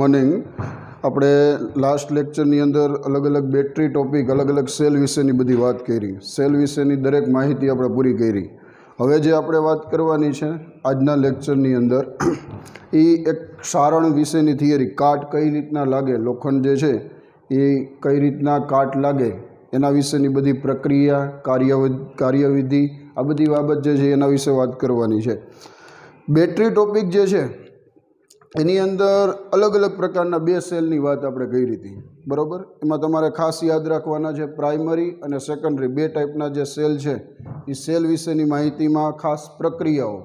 Morning આપણે last લેક્ચરની અંદર અલગ અલગ બેટરી ટોપિક અલગ અલગ સેલ વિશેની બધી વાત કરી. સેલ વિશેની દરેક માહિતી આપણે પૂરી કરી. હવે જે આપણે વાત કરવાની છે આજના લેક્ચરની અંદર એ એક સારણ વિશેની થિયરી, કાટ કઈ રીતના લાગે, લોખંડ જે છે એ કઈ રીતના કાટ લાગે એના વિશેની બધી પ્રક્રિયા, કાર્યવિધિ, આ બધી બાબત જે છે એના વિશે વાત કરવાની છે. બેટરી ટોપિક જે છે એની અંદર અલગ અલગ પ્રકારના બે સેલની વાત આપણે કરી હતી, બરાબર. એમાં તમારે ખાસ યાદ રાખવાના છે પ્રાઇમરી અને સેકન્ડરી બે ટાઈપના જે સેલ છે એ સેલ વિશેની માહિતીમાં ખાસ પ્રક્રિયાઓ,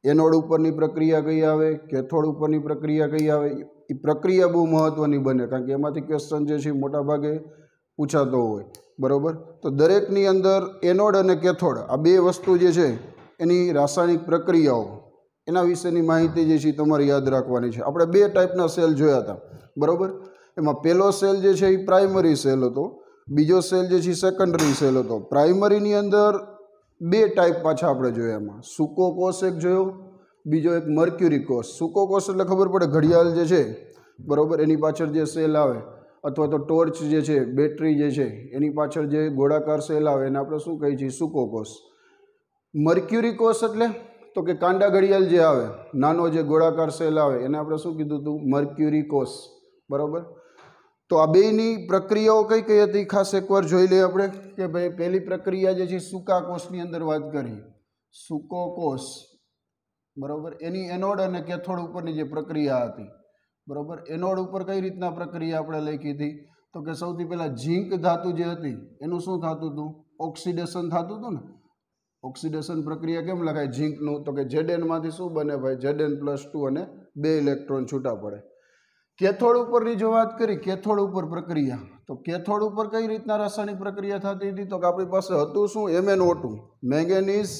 એનોડ ઉપરની પ્રક્રિયા કઈ આવે, કેથોડ ઉપરની પ્રક્રિયા કઈ આવે, એ પ્રક્રિયા બહુ મહત્ત્વની બને, કારણ કે એમાંથી ક્વેશ્ચન જે છે મોટાભાગે પૂછાતો હોય, બરાબર. તો દરેકની અંદર એનોડ અને કેથોડ આ બે વસ્તુ જે છે એની રાસાયણિક પ્રક્રિયાઓ એના વિશેની માહિતી જે છે તમારે યાદ રાખવાની છે. આપણે બે ટાઈપના સેલ જોયા હતા, બરાબર. એમાં પહેલો સેલ જે છે એ પ્રાઇમરી સેલ હતો, બીજો સેલ જે છે સેકન્ડરી સેલ હતો. પ્રાઇમરીની અંદર બે ટાઈપ પાછા આપણે જોયા. એમાં સૂકો કોષ એક જોયો, બીજો એક મર્ક્યુરી કોષ. સૂકો કોષ એટલે ખબર પડે ઘડિયાળ જે છે, બરાબર, એની પાછળ જે સેલ આવે, અથવા તો ટોર્ચ જે છે, બેટરી જે છે એની પાછળ જે ગોળાકાર સેલ આવે એને આપણે શું કહીએ છીએ? સૂકો કોષ. મર્ક્યુરી કોષ એટલે તો કે કાંડા ઘડિયાળ જે આવે, નાનો જે ગોળાકાર સેલ આવે એને આપણે શું કીધું હતું? મર્ક્યુરી કોષ, બરાબર. તો આ બેની પ્રક્રિયાઓ કઈ કઈ હતી ખાસ એકવાર જોઈ લઈએ આપણે કે ભાઈ પહેલી પ્રક્રિયા જે છે સૂકા કોષની અંદર વાત કરી, સૂકો કોષ, બરાબર. એની એનોડ અને કેથોડ ઉપરની જે પ્રક્રિયા હતી, બરાબર. એનોડ ઉપર કઈ રીતના પ્રક્રિયા આપણે લખી હતી? તો કે સૌથી પહેલાં ઝીંક ધાતુ જે હતી એનું શું થતું હતું? ઓક્સિડેશન થતું હતું ને. ઓક્સિડેશન પ્રક્રિયા કેમ લખાય ઝીંકનું? તો કે Znમાંથી શું બને ભાઈ? Zn+2 અને 2 ઇલેક્ટ્રોન છૂટા પડે. કેથોડ ઉપરની જો વાત કરી, કેથોડ ઉપર પ્રક્રિયા, તો કેથોડ ઉપર કઈ રીતના રાસાયણિક પ્રક્રિયા થતી હતી? તો કે આપણી પાસે હતું શું? MnO2, manganese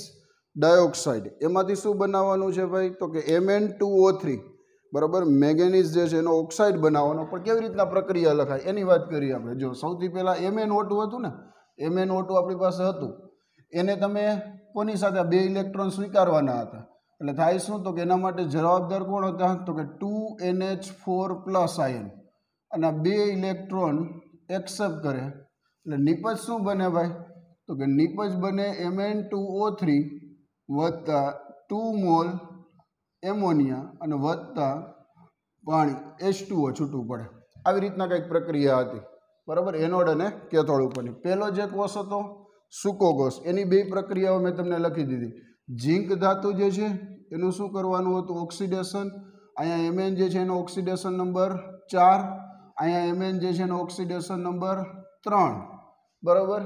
dioxide. એમાંથી શું બનાવવાનું છે ભાઈ? તો કે Mn2O3, બરાબર. મેંગેનીઝ જે છે એનો ઓક્સાઇડ બનાવવાનો. પણ કેવી રીતના પ્રક્રિયા લખાય એની વાત કરીએ આપણે. જો સૌથી પહેલાં MnO2 હતું ને, MnO2 આપણી પાસે હતું, એને તમે કોની સાથે? 2 ઇલેક્ટ્રોન સ્વીકારવાના હતા. એટલે થાય શું? તો કે એના માટે જવાબદાર કોણ હતા? તો કે 2NH4+ આયન. અને 2 ઇલેક્ટ્રોન એક્સેપ્ટ કરે એટલે નિપજ શું બને ભાઈ? તો કે નિપજ બને Mn2O3 વત્તા 2 મોલ એમોનિયા અને વત્તા પાણી H2O છૂટું પડે. આવી રીતના કંઈક પ્રક્રિયા હતી, બરાબર. એનોડ અને કેથોડ ઉપરની. પહેલો જે કોષ હતો સૂકો કોષ, એની બે પ્રક્રિયાઓ મેં તમને લખી દીધી. ઝીંક ધાતુ જે છે એનું શું કરવાનું હતું? ઓક્સિડેશન. અહીંયા Mn જે છે એનો ઓક્સિડેશન નંબર 4, અહીંયા Mn જે છે એનો ઓક્સિડેશન નંબર 3, બરાબર.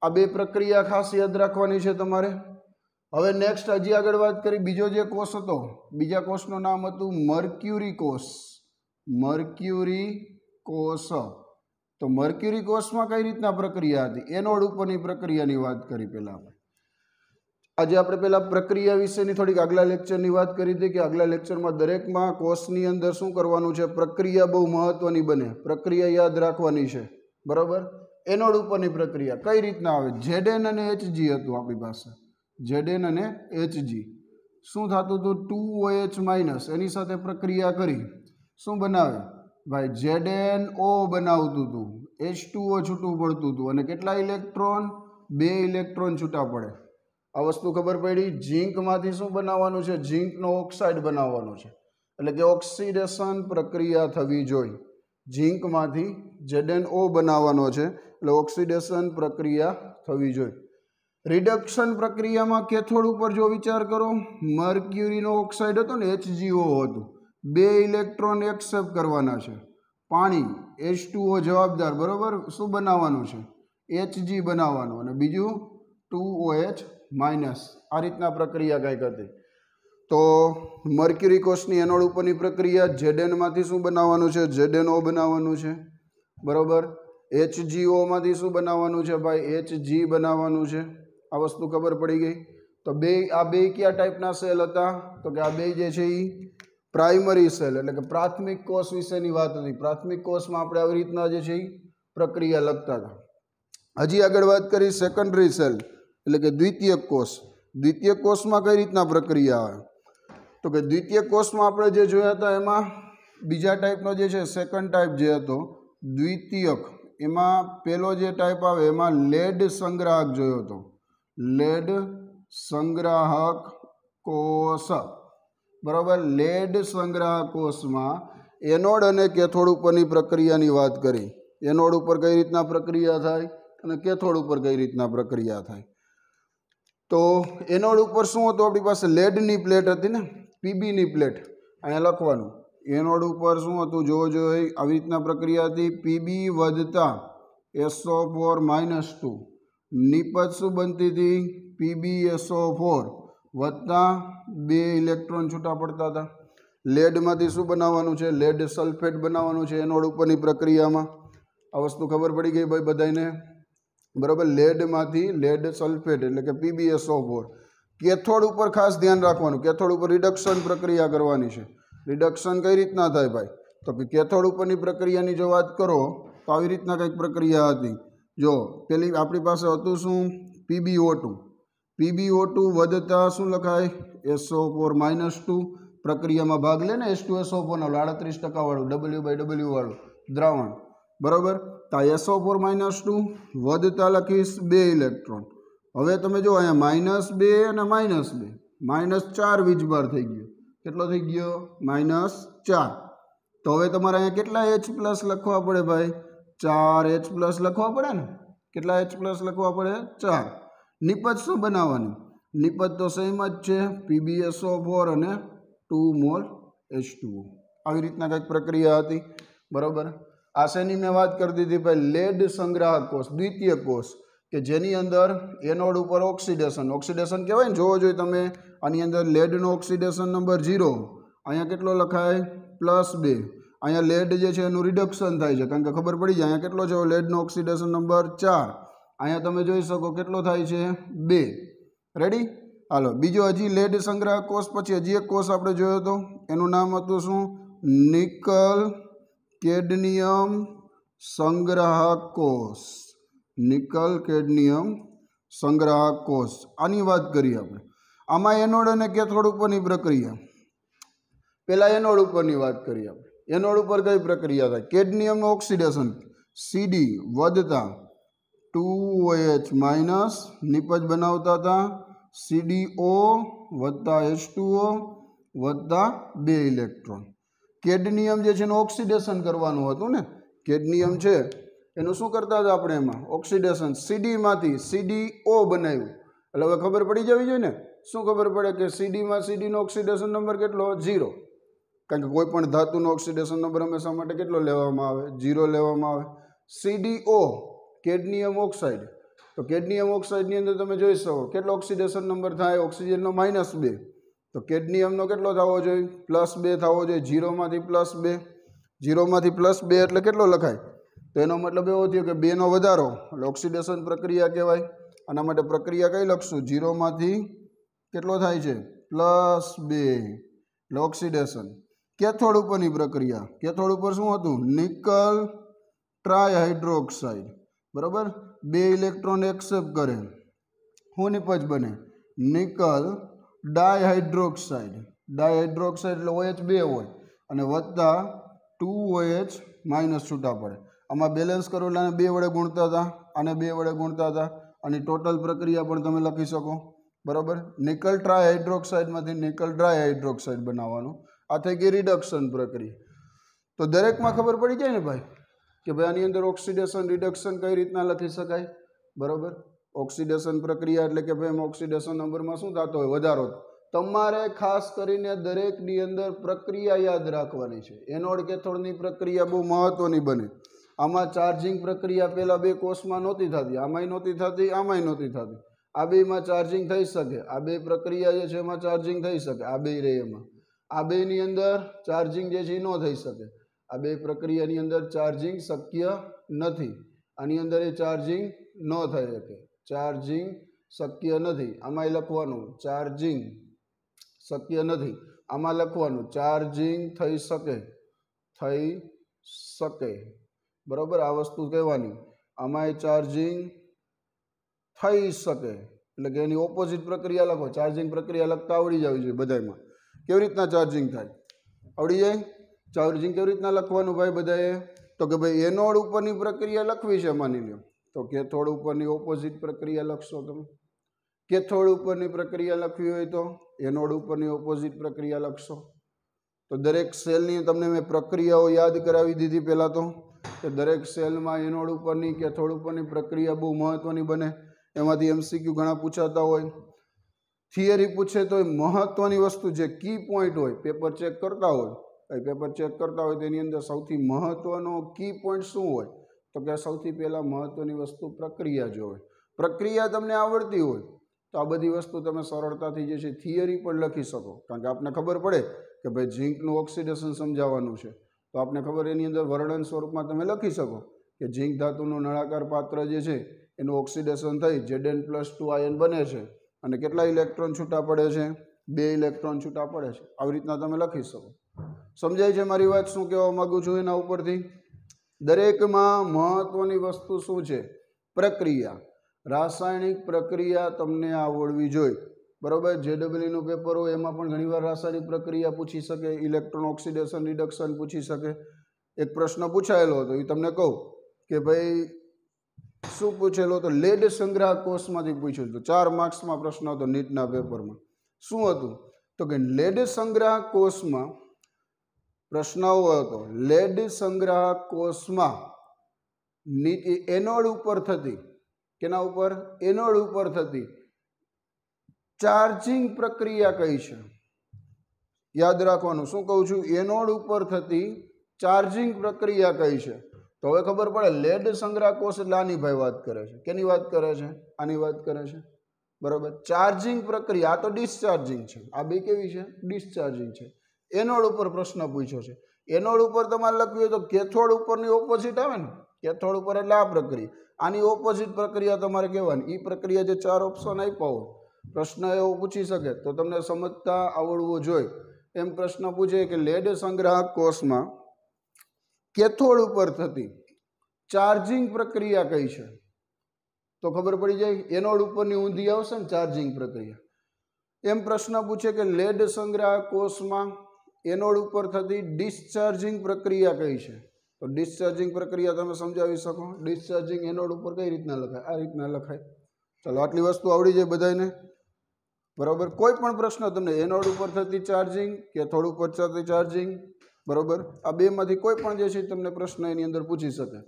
આ બે પ્રક્રિયા ખાસ યાદ રાખવાની છે તમારે. હવે નેક્સ્ટ હજી આગળ વાત કરી, બીજો જે કોષ હતો, બીજા કોષનું નામ હતું મર્ક્યુરી કોષ. મર્ક્યુરી કોષ. તો મર્ક્યુરી કોષમાં કઈ રીતના પ્રક્રિયા હતી? એનોડ ઉપરની પ્રક્રિયાની વાત કરી પહેલાં આપણે. આજે આપણે પહેલાં પ્રક્રિયા વિશેની થોડીક આગલા લેક્ચરની વાત કરી હતી કે આગલા લેક્ચરમાં દરેકમાં કોષની અંદર શું કરવાનું છે? પ્રક્રિયા બહુ મહત્ત્વની બને, પ્રક્રિયા યાદ રાખવાની છે, બરાબર. એનોડ ઉપરની પ્રક્રિયા કઈ રીતના આવે? Zn અને Hg હતું આપણી પાસે. Zn અને Hg શું થતું હતું? 2OH- એની સાથે પ્રક્રિયા કરી શું બનાવે ભાઈ? ZnO બનાવતું હતું, H2O છૂટું પડતું હતું અને કેટલા ઇલેક્ટ્રોન? 2 ઇલેક્ટ્રોન છૂટા પડે. આ વસ્તુ ખબર પડી. ઝીંકમાંથી શું બનાવવાનું છે? ઝીંકનો ઓક્સાઇડ બનાવવાનો છે, એટલે કે ઓક્સિડેશન પ્રક્રિયા થવી જોઈએ. ઝીંકમાંથી ZnO બનાવવાનો છે એટલે ઓક્સિડેશન પ્રક્રિયા થવી જોઈએ. રિડક્શન પ્રક્રિયામાં કેથોડ ઉપર જો વિચાર કરો, મર્ક્યુરીનો ઓક્સાઇડ હતો ને, HgO હતું, 2 ઇલેક્ટ્રોન એક્સેપ્ટ કરવાના છે, પાણી H2O જવાબદાર, બરાબર. શું બનાવવાનું છે? Hg બનાવવાનું, અને બીજું 2OH-. આ રીતના પ્રક્રિયા કંઈક હતી. તો મર્ક્યુરી કોષની એનોડ ઉપરની પ્રક્રિયા, Znમાંથી શું બનાવવાનું છે? ZnO બનાવવાનું છે, બરાબર. HgOમાંથી શું બનાવવાનું છે ભાઈ? Hg બનાવવાનું છે. આ વસ્તુ ખબર પડી ગઈ. તો આ બે કયા ટાઈપના સેલ હતા? તો કે આ બે જે છે એ પ્રાઇમરી સેલ, એટલે કે પ્રાથમિક કોષ વિશેની વાત હતી. પ્રાથમિક કોષમાં આપણે આવી રીતના જે છે એ પ્રક્રિયા લખતા હતા. હજી આગળ વાત કરી સેકન્ડરી સેલ, એટલે કે દ્વિતીયક કોષ. દ્વિતીયક કોષમાં કઈ રીતના પ્રક્રિયા આવે? તો કે દ્વિતીયક કોષમાં આપણે જે જોયા હતા એમાં बीजा टाइपनो जे छे सेकंड टाइप जे हतो द्वितीयक एमां पेलो जे टाइप आवे एमां लेड संग्राहक जोयो हतो लेड संग्राहक कोष बराबर लेड संग्राहक कोष में एनोड अने केथोड उपरनी प्रक्रियानी वात करी एनोड उपर कई रीतना प्रक्रिया थाय अने केथोड उपर कई रीतना प्रक्रिया थाय तो एनोड उपर शुं हतुं आपणी पासे लेडनी प्लेट हती ने पीबीनी प्लेट अहींया लखवानुं एनोड उपर शुं हतुं जोवो जोईए आवी रीतना प्रक्रिया हती पीबी वधता SO4-2 निपज शुं बनती थी PbSO4 वत्ता 2 इलेक्ट्रॉन छूटा पड़ता था लेड मांथी शुं बनाववानुं छे लेड सल्फेट बनाववानुं छे एनोड उपरनी प्रक्रियामां आ वस्तु खबर पड़ी गई भाई बधाने बराबर लेड मांथी लेड सल्फेट एटले के PbSO4 केथोड उपर खास ध्यान राखवानुं केथोड उपर रिडक्शन प्रक्रिया करवानी छे रिडक्शन कई रीतना थाय भाई तो कि केथोड उपरनी प्रक्रियानी जो वात करो तो आवी रीतना कंईक प्रक्रिया हती जो पेली आपणी पासे हतुं शुं PbO2 वधता शुं लखाय SO4-2 प्रक्रिया में भाग ले ने H2SO4 नो 38% वाळुं W/W वाळुं द्रावण बराबर तो SO4-2 वधता लखीश 2 इलेक्ट्रॉन हवे तमे जो अहींया -2 अने -2 -4 वीजभार थई गयो केटलो थई गयो -4 तो हवे तमारे अहींया केटला H+ लखवा पड़े भाई 4 H+ लखवा पड़े ने केटला H+ लखवा पड़े 4 निपज शुं बनाववानी निपज तो सेम ज छे PbSO4 अने 2 मोल H2O આવી રીતના કંઈક પ્રક્રિયા હતી બરાબર આ શેની મેં વાત કરતી હતી ભાઈ લેડ સંગ્રાહક કોષ દ્વિતીય કોષ કે જેની અંદર એનોડ ઉપર ઓક્સિડેશન કહેવાય ને જોવો જોઈએ તમે આની અંદર લેડનો ઓક્સિડેશન નંબર 0 અહીંયા કેટલો લખાય +2 અહીંયા લેડ જે છે એનું રિડક્શન થાય છે કારણ કે ખબર પડી જાય અહીંયા કેટલો છે લેડનો ઓક્સિડેશન નંબર 4 અહીંયા તમે જોઈ શકો કેટલો થાય છે 2 રેડી હાલો बीजो हजी लेड संग्राहक कोष पछी हजी एक कोष आपणे जोयो तो एनुं नाम हतुं शुं निकल केडमियम संग्राहक कोष निकल केडमियम संग्राहक कोष आनी वात करीए आपणे आमां एनोड अने केथोड उपरनी प्रक्रिया पहेला एनोड उपरनी वात करीए आपणे एनोड उपर कई प्रक्रिया थाय केडमियमनुं ऑक्सिडेशन CD वधता 2OH- निपज बनावता था CdO वत्ता H2O वत्ता 2 इलेक्ट्रॉन केडमियम जे छे एनुं ऑक्सिडेशन करवानुं हतुं ने केडमियम छे एनुं शुं करता हता आपणे एमां ऑक्सिडेशन CD मांथी CdO बनाव्युं એટલે હવે ખબર પડી જવી જોઈએ ને શું ખબર પડે કે CD માં CD નો ઓક્સિડેશન નંબર કેટલો 0 કારણ કે કોઈ પણ ધાતુનો ઓક્સિડેશન નંબર હંમેશા માટે કેટલો લેવામાં આવે 0 લેવામાં આવે CdO કેડમિયમ ઓક્સાઇડ तो केडमियम ऑक्साइड अंदर तमे जोई शको केटलो ऑक्सिडेशन नंबर थाय ऑक्सिजन नो -2 तो केडमियम नो केटलो थावो जोईए +2 थावो जोईए 0 मांथी +2 0 मांथी +2 एटले केटलो लखाय तो एनो मतलब एवो थयो के 2 नो वधारो એટલે ऑक्सिडेशन प्रक्रिया कहेवाय आना माटे प्रक्रिया कई लखशुं 0 मांथी केटलो थाय छे +2 એટલે ऑक्सिडेशन केथोड उपरनी प्रक्रिया केथोड उपर शुं हतुं निकल ट्राइहाइड्रोक्साइड बराबर 2 इलेक्ट्रॉन एक्सेप्ट करे हूँ निपज बने निकल डाइहाइड्रोक्साइड એટલે OH2 होय अने वत्ता 2OH- छूटा पड़े आमां बेलेन्स करो એટલે 2 वडे गुणता था आने 2 वडे गुणता था आणि टोटल प्रक्रिया पण तमे लखी शको बराबर निकल ट्राइहाइड्रोक्साइड मांथी निकल डाइहाइड्रोक्साइड बनाववानुं आ थई गई रिडक्शन प्रक्रिया तो दरेकमां खबर पड़ी जाय ने भाई कि भाई आनी अंदर ऑक्सिडेशन रिडक्शन कई रीतना लखी शकाय बराबर ऑक्सिडेशन प्रक्रिया एटले के भाई ऑक्सिडेशन नंबर में शुं थतो होय वधारो तमारे खास करीने दरेकनी अंदर प्रक्रिया याद राखवानी छे एनोड केथोडनी प्रक्रिया बहु महत्वनी बने आमां चार्जिंग प्रक्रिया पहेला 2 कोषमां नहोती थती आमांय नहोती थती आमांय नहोती थती आ बेमां चार्जिंग थई शके आ बे प्रक्रिया जे छे एमां चार्जिंग थई शके आ बे रहे एमां आ बेनी अंदर चार्जिंग जे छे न थई शके आ बे प्रक्रियानी अंदर चार्जिंग शक्य नथी आनी अंदर ए चार्जिंग न थई शके चार्जिंग शक्य नथी आमां लखवानुं चार्जिंग शक्य नथी आमां लखवानुं चार्जिंग थई शके बराबर आ वस्तु कहेवानी आमां चार्जिंग थई शके એટલે કે એની ઓપોઝિટ પ્રક્રિયા લખો ચાર્જિંગ પ્રક્રિયા લખતા આવડી જવી જોઈએ બધાયમાં કેવી રીતના ચાર્જિંગ થાય આવડી જાય ચાર્જિંગ કેવી રીતના લખવાનું ભાઈ બધાએ? તો કે ભાઈ એનોડ ઉપરની પ્રક્રિયા લખવી છે, માની લો તો કેથોડ ઉપરની ઓપોઝિટ પ્રક્રિયા લખશો તમે. કેથોડ ઉપરની પ્રક્રિયા લખવી હોય તો એનોડ ઉપરની ઓપોઝિટ પ્રક્રિયા લખશો. તો દરેક સેલની તમને મેં પ્રક્રિયાઓ યાદ કરાવી દીધી પહેલાં તો, કે દરેક સેલમાં એનોડ ઉપરની કેથોડ ઉપરની પ્રક્રિયા બહુ મહત્ત્વની બને. એમાંથી એમસીક્યુ ઘણા પૂછાતા હોય, થિયરી પૂછે તો મહત્ત્વની વસ્તુ જે કી પોઈન્ટ હોય, પેપર ચેક કરતા હોય, પેપર ચેક કરતા હોય તેની અંદર સૌથી મહત્ત્વનો કી પોઈન્ટ શું હોય? તો કે સૌથી પહેલાં મહત્ત્વની વસ્તુ પ્રક્રિયા જો હોય. પ્રક્રિયા તમને આવડતી હોય તો આ બધી વસ્તુ તમે સરળતાથી જે છે થિયરી પણ લખી શકો. કારણ કે આપને ખબર પડે કે ભાઈ ઝીંકનું ઓક્સિડેશન સમજાવવાનું છે, તો આપને ખબર એની અંદર વર્ણન સ્વરૂપમાં તમે લખી શકો કે ઝીંક ધાતુનું નળાકાર પાત્ર જે છે એનું ઓક્સિડેશન થઈ Zn+2 આયન બને છે અને કેટલા ઇલેક્ટ્રોન છૂટા પડે છે? 2 ઇલેક્ટ્રોન છૂટા પડે છે. આવી રીતના તમે લખી શકો. સમજાય છે મારી વાત? શું કહેવા માગું છું એના ઉપરથી? દરેકમાં મહત્ત્વની વસ્તુ શું છે? પ્રક્રિયા. રાસાયણિક પ્રક્રિયા તમને આવડવી જોઈએ, બરાબર. JEEનું પેપર હોય એમાં પણ ઘણીવાર રાસાયણિક પ્રક્રિયા પૂછી શકે, ઇલેક્ટ્રોન ઓક્સિડેશન રિડક્શન પૂછી શકે. એક પ્રશ્ન પૂછાયેલો હતો, એ તમને કહું કે ભાઈ શું પૂછેલો હતો? લેડ સંગ્રાહક કોષમાંથી પૂછ્યું હતું. 4 માર્ક્સમાં પ્રશ્ન હતો નીટના પેપરમાં. શું હતું? તો કે લેડ સંગ્રાહક કોષમાં પ્રશ્ન હતો, લેડ સંગ્રાહક કોષમાં એનોડ ઉપર થતી, કેના ઉપર? એનોડ ઉપર થતી ચાર્જિંગ પ્રક્રિયા કઈ છે? યાદ રાખવાનું. શું કહું છું? એનોડ ઉપર થતી ચાર્જિંગ પ્રક્રિયા કઈ છે? તો હવે ખબર પડે. લેડ સંગ્રાહક કોષ એટલે આની ભાઈ વાત કરે છે. કેની વાત કરે છે? આની વાત કરે છે, બરાબર. ચાર્જિંગ પ્રક્રિયા. આ તો ડિસ્ચાર્જિંગ છે, આ બે કેવી છે? ડિસ્ચાર્જિંગ છે. એનોડ ઉપર પ્રશ્ન પૂછ્યો છે. એનોડ ઉપર તમારે લખ્યું હોય તો કેથોડ ઉપરની ઓપોઝિટ આવે ને, કેથોડ ઉપર એટલે આ પ્રક્રિયા. આની ઓપોઝિટ પ્રક્રિયા તમારે કહેવાની. એ પ્રક્રિયા જે 4 ઓપ્શન આપ્યા હોય, પ્રશ્ન એવો પૂછી શકે તો તમને સમજતા આવડવો જોઈએ. એમ પ્રશ્ન પૂછે કે લેડ સંગ્રાહક કોષમાં કેથોડ ઉપર થતી ચાર્જિંગ પ્રક્રિયા કઈ છે? તો ખબર પડી જાય. એનોડ ઉપરની ઊંધી આવશે ને ચાર્જિંગ પ્રક્રિયા. એમ પ્રશ્ન પૂછે કે લેડ સંગ્રાહક કોષમાં એનોડ ઉપર થતી ડિસ્ચાર્જિંગ પ્રક્રિયા કઈ છે? તો ડિસ્ચાર્જિંગ પ્રક્રિયા તમે સમજાવી શકો. ડિસ્ચાર્જિંગ એનોડ ઉપર કઈ રીતના લખાય? આ રીતના લખાય. ચાલો, આટલી વસ્તુ આવડી જાય બધાને, બરાબર. કોઈ પણ પ્રશ્ન તમને એનોડ ઉપર થતી ચાર્જિંગ, કેથોડ ઉપર થતી ચાર્જિંગ, બરાબર, આ બેમાંથી કોઈ પણ જે છે તમને પ્રશ્ન એની અંદર પૂછી શકે.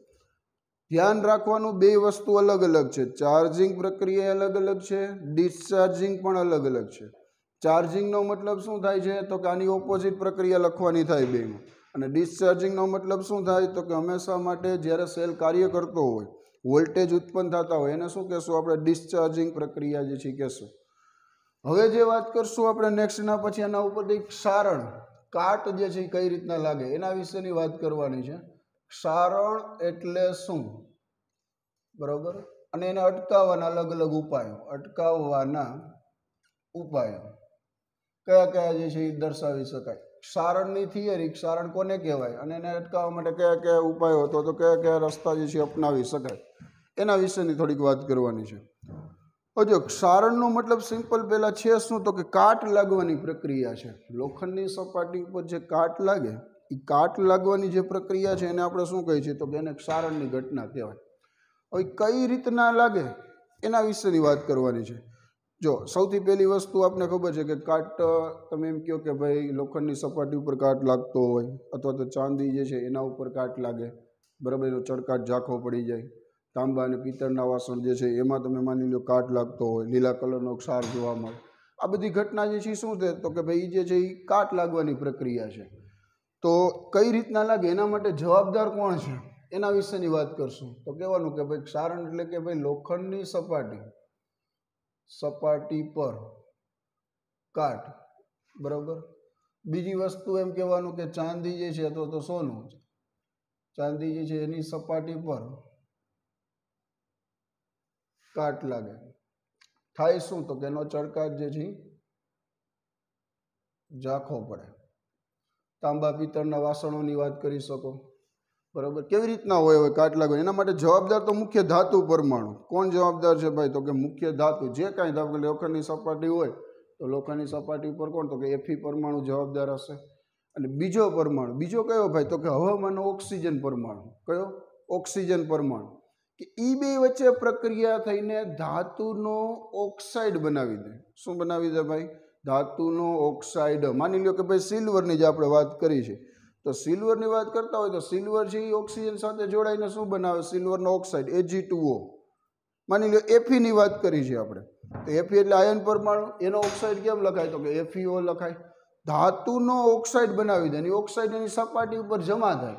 ધ્યાન રાખવાનું, બે વસ્તુ અલગ અલગ છે. ચાર્જિંગ પ્રક્રિયા અલગ અલગ છે, ડિસ્ચાર્જિંગ પણ અલગ અલગ છે. ચાર્જિંગનો મતલબ શું થાય છે? તો કે આની ઓપોઝિટ પ્રક્રિયા લખવાની થાય બેમાં. અને ડિસ્ચાર્જિંગનો મતલબ શું થાય? તો કે હંમેશા માટે જ્યારે સેલ કાર્ય કરતો હોય, વોલ્ટેજ ઉત્પન્ન થતા હોય, એને શું કહેશું આપણે? ડિસ્ચાર્જિંગ પ્રક્રિયા જે છે કહેશું. હવે જે વાત કરશું આપણે નેક્સ્ટના પછી એના ઉપરથી ક્ષારણ, કાટ જે છે કઈ રીતના લાગે એના વિશેની વાત કરવાની છે. ક્ષારણ એટલે શું? બરાબર. અને એને અટકાવવાના અલગ અલગ ઉપાયો. અટકાવવાના ઉપાયો કયા કયા જે છે એ દર્શાવી શકાય. ક્ષારણની થિયરી, ક્ષારણ કોને કહેવાય, અને એને અટકાવવા માટે કયા કયા ઉપાયો હતો, તો કયા કયા રસ્તા જે છે અપનાવી શકાય, એના વિશેની થોડીક વાત કરવાની છે. જો ક્ષારણનો મતલબ સિમ્પલ પહેલાં છે શું? તો કે કાટ લાગવાની પ્રક્રિયા છે. લોખંડની સપાટી ઉપર જે કાટ લાગે, એ કાટ લાગવાની જે પ્રક્રિયા છે એને આપણે શું કહીએ છીએ? તો કે એને ક્ષારણની ઘટના કહેવાય. હવે કઈ રીતના લાગે એના વિશેની વાત કરવાની છે. જો સૌથી પહેલી વસ્તુ આપને ખબર છે કે કાટ, તમે એમ કહો કે ભાઈ લોખંડની સપાટી ઉપર કાટ લાગતો હોય, અથવા તો ચાંદી જે છે એના ઉપર કાટ લાગે, બરાબર, એનો ચળકાટ ઝાંખો પડી જાય. તાંબા અને પિત્તળના વાસણ જે છે એમાં તમે માની લો કાટ લાગતો હોય, લીલા કલરનો ક્ષાર જોવા મળે. આ બધી ઘટના જે છે શું છે? તો કે ભાઈ જે છે એ કાટ લાગવાની પ્રક્રિયા છે. તો કઈ રીતના લાગે એના માટે જવાબદાર કોણ છે એના વિશેની વાત કરશું. તો કહેવાનું કે ભાઈ ક્ષારણ એટલે કે ભાઈ લોખંડની સપાટી પર કાટ, બરાબર. બીજી વસ્તુ એમ કહેવાનું કે ચાંદી જે છે અથવા તો સોનું, ચાંદી જે છે એની સપાટી પર કાટ લાગે, થાય શું? તો કે એનો ચળકાટ જે છે ઝાંખો પડે. તાંબા પિત્તળના વાસણોની વાત કરી શકો, બરાબર. કેવી રીતના હોય હવે કાટ લાગે? એના માટે જવાબદાર તો મુખ્ય ધાતુ પરમાણુ. કોણ જવાબદાર છે ભાઈ? તો કે મુખ્ય ધાતુ. જે કાંઈ લોખંડની સપાટી હોય તો લોખંડની સપાટી ઉપર કોણ? તો કે Fe પરમાણુ જવાબદાર હશે. અને બીજો પરમાણુ, બીજો કયો ભાઈ? તો કે હવામાનનો ઓક્સિજન પરમાણુ. કયો? ઓક્સિજન પરમાણુ. કે એ બે વચ્ચે પ્રક્રિયા થઈને ધાતુનો ઓક્સાઇડ બનાવી દે. શું બનાવી દે ભાઈ? ધાતુનો ઓક્સાઇડ. માની લો કે ભાઈ સિલ્વરની જે આપણે વાત કરી છે, તો સિલ્વરની વાત કરતા હોય તો સિલ્વર છે એ ઓક્સિજન સાથે જોડાઈને શું બનાવે? સિલ્વરનો ઓક્સાઇડ, Ag2O. માની લો Fe વાત કરી છે આપણે, તો Fe એટલે આયન પરમાણુ. એનો ઓક્સાઇડ કેમ લખાય? તો કે FeO લખાય. ધાતુનો ઓક્સાઇડ બનાવી દે. એની ઓક્સાઇડ એની સપાટી ઉપર જમા થાય.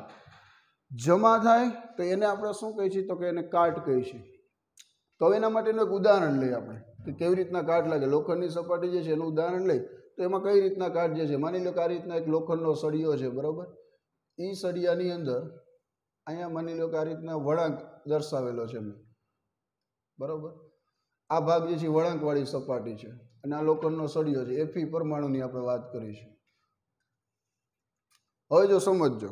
જમા થાય તો એને આપણે શું કહીએ છીએ? તો કે એને કાટ કહીએ છીએ. તો હવે એના માટેનું એક ઉદાહરણ લઈએ આપણે કે કેવી રીતના કાટ લાગે. લોખંડની સપાટી જે છે એનું ઉદાહરણ લઈ તો એમાં કઈ રીતના કાટ જે છે. માની લો કે આ રીતના એક લોખંડનો સળિયો છે, બરાબર. એ સળિયાની અંદર અહીંયા માની લો કે આ રીતના વળાંક દર્શાવેલો છે મેં, બરાબર. આ ભાગ જે છે વળાંકવાળી સપાટી છે અને આ લોખંડનો સળિયો છે. Fe પરમાણુની આપણે વાત કરી છે. હવે જો સમજજો,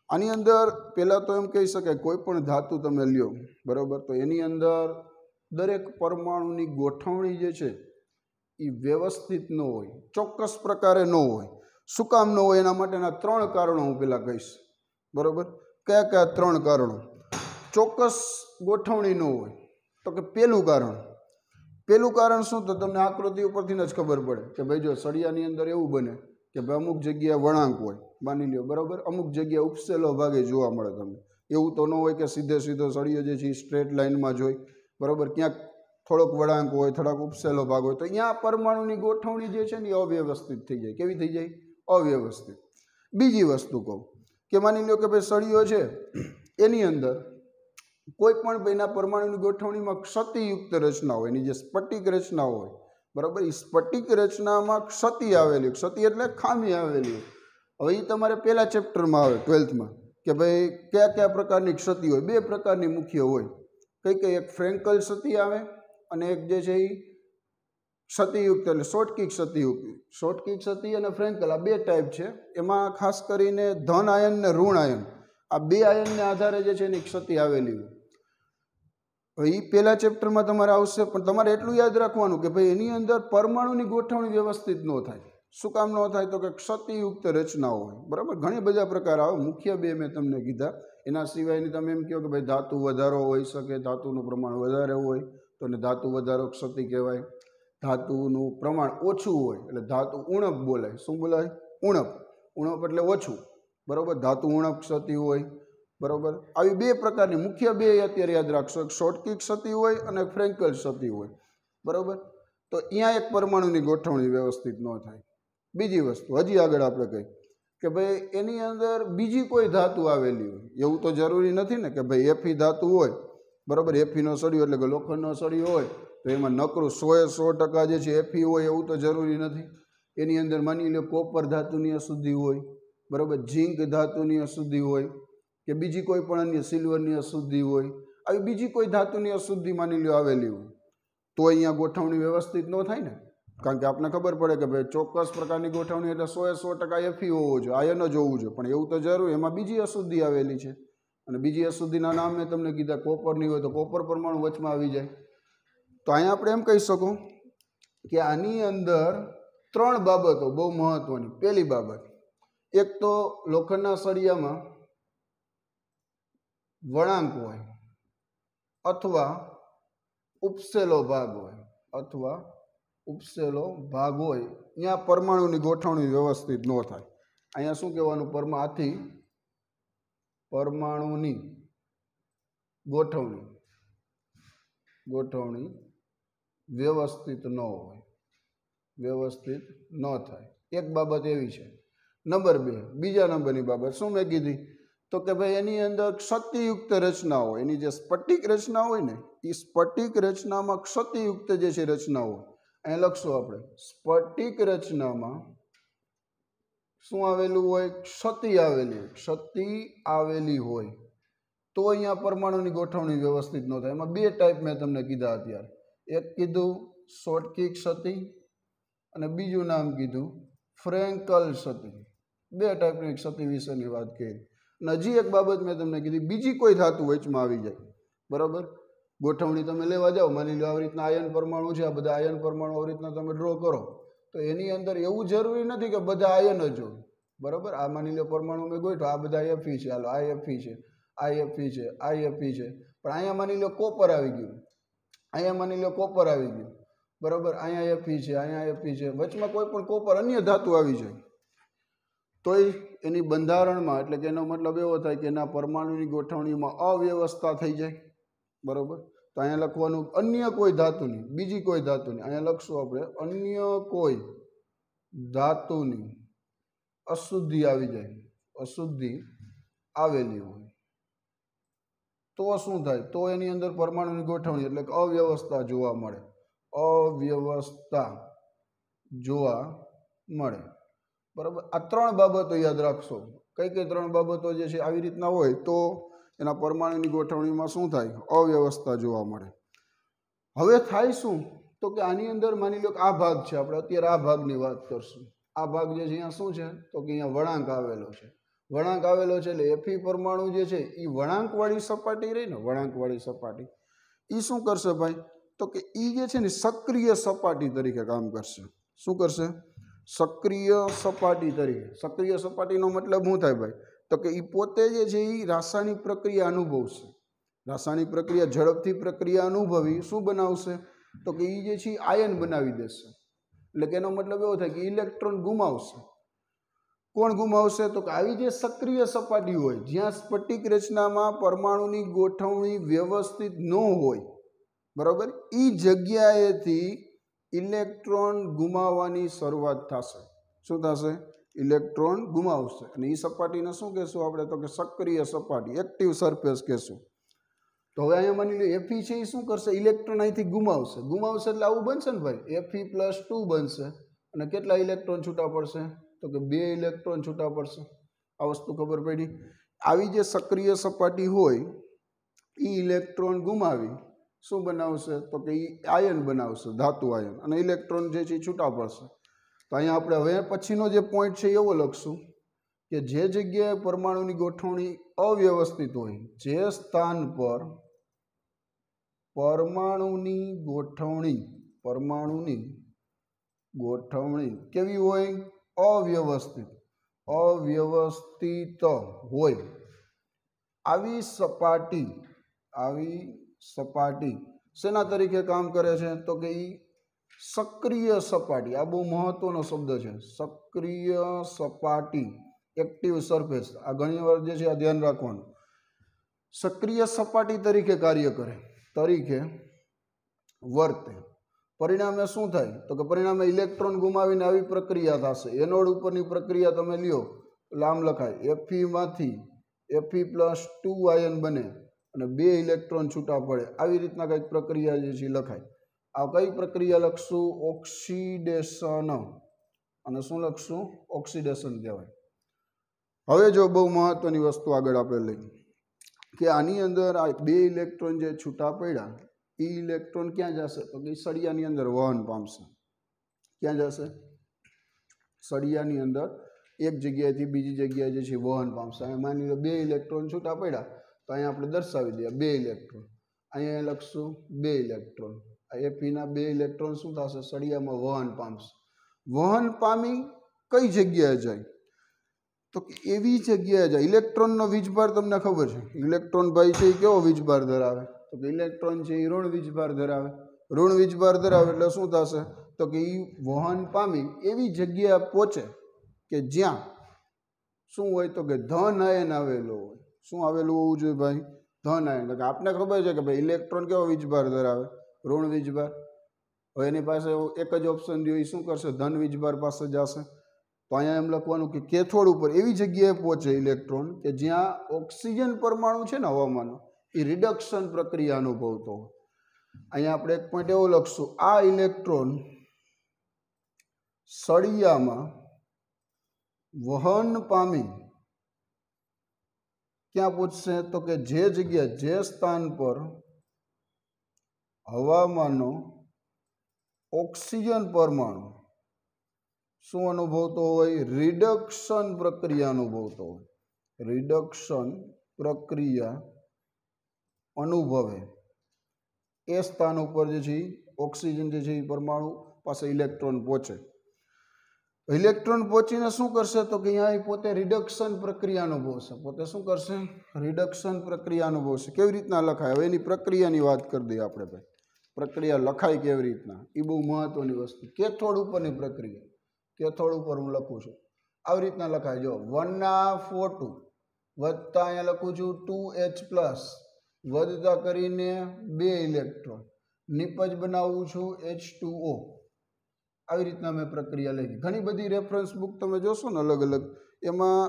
આની અંદર પહેલાં તો એમ કહી શકાય કોઈ પણ ધાતુ તમે લ્યો, બરાબર, તો એની અંદર દરેક પરમાણુની ગોઠવણી જે છે એ વ્યવસ્થિત ન હોય, ચોક્કસ પ્રકારે ન હોય. શું કામ ન હોય? એના માટેના 3 કારણો હું પહેલાં કહીશ, બરાબર. કયા કયા 3 કારણો ચોક્કસ ગોઠવણી ન હોય? તો કે પહેલું કારણ શું? તો તમને આકૃતિ ઉપરથી જ ખબર પડે કે ભાઈ જો સળિયાની અંદર એવું બને કે ભાઈ અમુક જગ્યાએ વળાંક હોય, માની લ્યો, બરાબર. અમુક જગ્યાએ ઉપસેલો ભાગે જોવા મળે તમને. એવું તો ન હોય કે સીધો સળિયો જે છે એ સ્ટ્રેટ લાઇનમાં જ હોય, બરાબર. ક્યાંક થોડોક વળાંક હોય, થોડાક ઉપસેલો ભાગ હોય, તો અહીંયા પરમાણુની ગોઠવણી જે છે ને એ અવ્યવસ્થિત થઈ જાય. કેવી થઈ જાય? અવ્યવસ્થિત. બીજી વસ્તુ કહું કે માની લો કે ભાઈ સળિયો છે, એની અંદર કોઈ પણ ભાઈના પરમાણુની ગોઠવણીમાં ક્ષતિયુક્ત રચના હોય, એની જે સ્ફટિક રચના હોય, બરાબર. એ સ્ફટિક રચનામાં ક્ષતિ આવેલી, ક્ષતિ એટલે ખામી આવેલી. હવે એ તમારે પહેલા ચેપ્ટરમાં આવે 12થમાં કે ભાઈ કયા કયા પ્રકારની ક્ષતિ હોય. 2 પ્રકારની મુખ્ય હોય. કઈ? એક ફ્રેન્કલ ક્ષતિ આવે અને એક જે છે એ ક્ષતિયુક્ત એટલે શોર્ટકી ક્ષતિયુક્ત. શોર્ટકી ક્ષતિ અને ફ્રેન્કલ આ 2 ટાઈપ છે. એમાં ખાસ કરીને ધન આયન ને ઋણ આયન, આ 2 આયનને આધારે જે છે એની ક્ષતિ આવેલી હોય. એ પહેલા ચેપ્ટરમાં તમારે આવશે, પણ તમારે એટલું યાદ રાખવાનું કે ભાઈ એની અંદર પરમાણુની ગોઠવણી વ્યવસ્થિત ન થાય. શું કામ ન થાય? તો કે ક્ષતિયુક્ત રચનાઓ હોય, બરાબર. ઘણી બધા પ્રકાર આવે. મુખ્ય 2 મેં તમને કીધા. એના સિવાયની તમે એમ કહો કે ભાઈ ધાતુ વધારો હોઈ શકે, ધાતુનું પ્રમાણ વધારે હોય તો એને ધાતુ વધારો ક્ષતિ કહેવાય. ધાતુનું પ્રમાણ ઓછું હોય એટલે ધાતુ ઉણપ બોલાય. શું બોલાય? ઉણપ. ઉણપ એટલે ઓછું, બરાબર. ધાતુ ઉણપ ક્ષતિ હોય, બરાબર. આવી 2 પ્રકારની મુખ્ય 2 અત્યારે યાદ રાખશો. એક શોર્ટકી ક્ષતિ હોય અને એક ફ્રેન્કલ ક્ષતિ હોય, બરાબર. તો અહીંયા એક પરમાણુની ગોઠવણી વ્યવસ્થિત ન થાય. બીજી વસ્તુ હજી આગળ આપણે કહી કે ભાઈ એની અંદર બીજી કોઈ ધાતુ આવેલી હોય. એવું તો જરૂરી નથી ને કે ભાઈ Fe ધાતુ હોય, બરાબર. Feનો સળિયો એટલે કે લોખંડનો સળિયો હોય તો એમાં નકરું 100% જે છે Fe હોય એવું તો જરૂરી નથી. એની અંદર માની લો કોપર ધાતુની અશુદ્ધિ હોય, બરાબર. ઝીંક ધાતુની અશુદ્ધિ હોય કે બીજી કોઈ પણ અન્ય સિલ્વરની અશુદ્ધિ હોય. આવી બીજી કોઈ ધાતુની અશુદ્ધિ માની લો આવેલી હોય તો અહીંયા ગોઠવણી વ્યવસ્થિત ન થાય ને. કારણ કે આપણને ખબર પડે કે ભાઈ ચોક્કસ પ્રકારની ગોઠવણી એટલે 100% Fe હોવો જોઈએ, આયન જ હોવું જોઈએ. પણ એવું તો જરૂર એમાં બીજી અશુદ્ધિ આવેલી છે અને બીજી અશુદ્ધિના નામ મેં તમને કીધા. કોપરની હોય તો કોપર પરમાણુ વચમાં આવી જાય. તો અહીંયા આપણે એમ કહી શકું કે આની અંદર 3 બાબતો બહુ મહત્વની. પહેલી બાબત, એક તો લોખંડના સળિયામાં વળાંક હોય અથવા ઉપસેલો ભાગ હોય, અહીંયા પરમાણુની ગોઠવણી વ્યવસ્થિત ન થાય. અહીંયા શું કહેવાનું? પરમાણુની ગોઠવણી વ્યવસ્થિત ન હોય, વ્યવસ્થિત ન થાય. એક બાબત એવી છે. નંબર 2, બીજા નંબરની બાબત શું મેં કીધી? તો કે ભાઈ એની અંદર ક્ષતિયુક્ત રચના હોય. એની જે સ્ફટિક રચના હોય ને એ સ્ફટિક રચનામાં ક્ષતિયુક્ત જે છે રચના હોય. અહીંયા લખશું આપણે સ્ફટિક રચનામાં શું આવેલું હોય? ક્ષતિ આવેલી હોય તો અહીંયા પરમાણુની ગોઠવણી વ્યવસ્થિત ન થાય. એમાં 2 ટાઈપ મેં તમને કીધા અત્યારે. એક કીધું શોર્ટકી ક્ષતિ અને બીજું નામ કીધું ફ્રેન્કલ ક્ષતિ. 2 ટાઈપની ક્ષતિ વિશેની વાત કરી. અને હજી એક બાબત મેં તમને કીધી, બીજી કોઈ ધાતુ વચમાં આવી જાય, બરાબર. ગોઠવણી તમે લેવા જાઓ, માની લો આવી રીતના આયન પરમાણુ છે, આ બધા આયન પરમાણુ આવી રીતના તમે ડ્રો કરો તો એની અંદર એવું જરૂરી નથી કે બધા આયન જ હોય, बराबर। आ मानी लो परमाणु में गोठो आ बधा Fe छे, हालो आ Fe छे, आ Fe छे, आ Fe छे, पण अहींया मानी लो कोपर आवी गयुं, अहींया मानी लो कोपर आवी गयुं, बराबर। अहींया Fe छे, अहींया Fe छे, वचमां कोई पण कोपर अन्य धातु आवी जाय तो एनी बंधारणमां एटले के एनो मतलब एवो थाय के एना परमाणुनी गोठवणीमां अव्यवस्था थई जाय, बराबर। तो अहींया लखवानुं अन्य कोई धातुनी, बीजी कोई धातुनी, अहींया लखशुं आपणे अन्य कोई धातुनी अशुद्धि आवी जाय, अशुद्धि आवेली होय तो शुं थाय, तो एनी अंदर परमाणुनी गोठवणी एटले के अव्यवस्था जोवा मळे, अव्यवस्था जोवा मळे, बराबर। आ त्रण बाबतो याद राखशो। कई कई त्रण बाबतो जे छे आवी रीतना होय तो एना परमाणुनी गोठवणीमां शुं थाय, अव्यवस्था जोवा मळे। हवे थाय शुं तो के आनी अंदर मानी लो के आ भाग छे, आपणे अत्यारे आ भागनी वात करशुं। आ भाग जे छे अहींया शुं छे तो के अहींया वळांक आवेलो छे, वळांक आवेलो छे એટલે Fe परमाणु जे छे ई वळांकवाળી सपाटी रही ने, वळांकवाળી सपाटी ई शुं करशे भाई तो के ई जे छे ने सक्रिय सपाटी तरीके काम करशे। शुं करशे? सक्रिय सपाटी तरीके। सक्रिय सपाटीनो मतलब शुं थाय भाई तो के ई पोते जे छे ई रासायणिक प्रक्रिया अनुभवशे, रासायणिक प्रक्रिया झड़पथी प्रक्रिया अनुभवी शुं बनावशे तो के ई जे छे आयन बनावी देशे, એટલે કે એનો मतलब એવો થાય કે ઇલેક્ટ્રોન ગુમાવશે। કોણ ગુમાવશે તો કે આવી જે સક્રિય સપાટી હોય જ્યાં સ્ફટિક રચનામાં પરમાણુની ગોઠવણી વ્યવસ્થિત ન હોય, બરાબર, એ જગ્યાએથી ઇલેક્ટ્રોન ગુમાવવાની શરૂઆત થશે। શું થશે? ઇલેક્ટ્રોન ગુમાવશે અને એ સપાટીને શું કહેશું આપણે તો કે સક્રિય સપાટી, એક્ટિવ સરફેસ કહેશું। तो हवे अहींया मानी लो Fe छे ई शुं करशे? इलेक्ट्रॉन અહીંથી ગુમાવશે, ગુમાવશે એટલે આવું બનશે ને ભાઈ, Fe+2 બનશે અને કેટલા ઇલેક્ટ્રોન છૂટા પડશે તો કે 2 ઇલેક્ટ્રોન છૂટા પડશે। આ વસ્તુ ખબર પડી? આવી જે સક્રિય સપાટી હોય એ ઇલેક્ટ્રોન ગુમાવી શું બનાવશે તો કે એ આયન બનાવશે, ધાતુ આયન, અને ઇલેક્ટ્રોન જે છે એ છૂટા પડશે। તો અહીંયા આપણે હવે પછીનો જે પોઈન્ટ છે એવો લખશું કે જે જગ્યાએ પરમાણુની ગોઠવણી અવ્યવસ્થિત હોય, જે સ્થાન પર પરમાણુની ગોઠવણી કેવી હોય? અવ્યવસ્થિત, અવ્યવસ્થિત હોય, આવી સપાટી શેના તરીકે કામ કરે છે તો કે ઈ સક્રિય સપાટી, આ બહુ મહત્વનો શબ્દ છે, સક્રિય સપાટી, एक्टिव सरफेस। आ घणी वार जे छे आ ध्यान राखवानुं, सक्रिय सपाटी तरीके कार्य करे, तरीके वर्ते। परिणामे शुं थाय तो के परिणामे इलेक्ट्रॉन गुमावीने आवी प्रक्रिया थशे। एनोड उपरनी प्रक्रिया तमे ल्यो એટલે આમ લખાય Fe માંથી Fe+2 આયન બને અને 2 ઇલેક્ટ્રોન છૂટા પડે, આવી રીતના કંઈક પ્રક્રિયા જે છે લખાય। આ કઈ પ્રક્રિયા લખશું? ઓક્સિડેશન, અને શું લખશું? ઓક્સિડેશન કહેવાય। હવે જો બહુ મહત્વની વસ્તુ આગળ આપણે લઈએ કે આની અંદર આ 2 ઇલેક્ટ્રોન જે છૂટા પડ્યા એ ઇલેક્ટ્રોન ક્યાં જશે તો કે સળિયાની અંદર વહન પામશે। ક્યાં જશે? સળિયાની અંદર એક જગ્યાએથી બીજી જગ્યાએ જે છે વહન પામશે। અહીંયા માની લો 2 ઇલેક્ટ્રોન છૂટા પડ્યા તો અહીંયા આપણે દર્શાવી દઈએ 2 ઇલેક્ટ્રોન, અહીંયા લખશું 2 ઇલેક્ટ્રોન, આ Feના 2 ઇલેક્ટ્રોન શું થશે? સળિયામાં વહન પામશે। વહન પામી કઈ જગ્યાએ જાય તો કે એવી જગ્યાએ જાય, ઇલેક્ટ્રોનનો વીજભાર તમને ખબર છે, ઇલેક્ટ્રોન ભાઈ છે એ કેવો વીજભાર ધરાવે તો કે ઇલેક્ટ્રોન છે એ ઋણ વીજભાર ધરાવે। ઋણ વીજભાર ધરાવે એટલે શું થશે તો કે એ વહન પામી એવી જગ્યાએ પહોંચે કે જ્યાં શું હોય તો કે ધન આયન આવેલો હોય। શું આવેલું હોવું જોઈએ ભાઈ? ધન આયન। એટલે આપને ખબર છે કે ભાઈ ઇલેક્ટ્રોન કેવો વીજભાર ધરાવે? ઋણ વીજભાર। હવે એની પાસે એક જ ઓપ્શન રહ્યો, એ શું કરશે? ધન વીજભાર પાસે જશે। તો અહીંયા એમ લખવાનું કે કેથોડ ઉપર એવી જગ્યાએ પહોંચે ઇલેક્ટ્રોન કે જ્યાં ઓક્સિજન પરમાણુ છે ને હવામાનો એ રિડક્શન પ્રક્રિયા અનુભવતો હોય। અહીંયા આપણે એક પોઈન્ટ એવો લખશું, આ ઇલેક્ટ્રોન સળિયામાં વહન પામી ક્યાં પહોંચશે તો કે જે જગ્યા, જે સ્થાન પર હવામાનો ઓક્સિજન પરમાણુ શું અનુભવતો હોય? રિડક્શન પ્રક્રિયા અનુભવતો હોય, રિડક્શન પ્રક્રિયા અનુભવે એ સ્થાન ઉપર જે છે ઓક્સિજન જે છે એ પરમાણુ પાસે ઇલેક્ટ્રોન પહોંચે। ઇલેક્ટ્રોન પહોંચીને શું કરશે તો કે અહીંયા પોતે રિડક્શન પ્રક્રિયા અનુભવશે. પોતે શું કરશે? રિડક્શન પ્રક્રિયા અનુભવશે. કેવી રીતના લખાય? હવે એની પ્રક્રિયાની વાત કરી દઈએ આપણે ભાઈ. પ્રક્રિયા લખાય કેવી રીતના એ બહુ મહત્વની વસ્તુ. કેથોડ ઉપરની પ્રક્રિયા, કેથોડ ઉપર હું લખું છું આવી રીતના લખાય. જો 1O2 વત્તા અહીંયા લખું છું 2H+ વધતા કરીને 2 ઇલેક્ટ્રોન નિપજ બનાવું છું H2O. આવી રીતના મેં પ્રક્રિયા લખી. ઘણી બધી રેફરન્સ બુક તમે જોશો ને અલગ અલગ, એમાં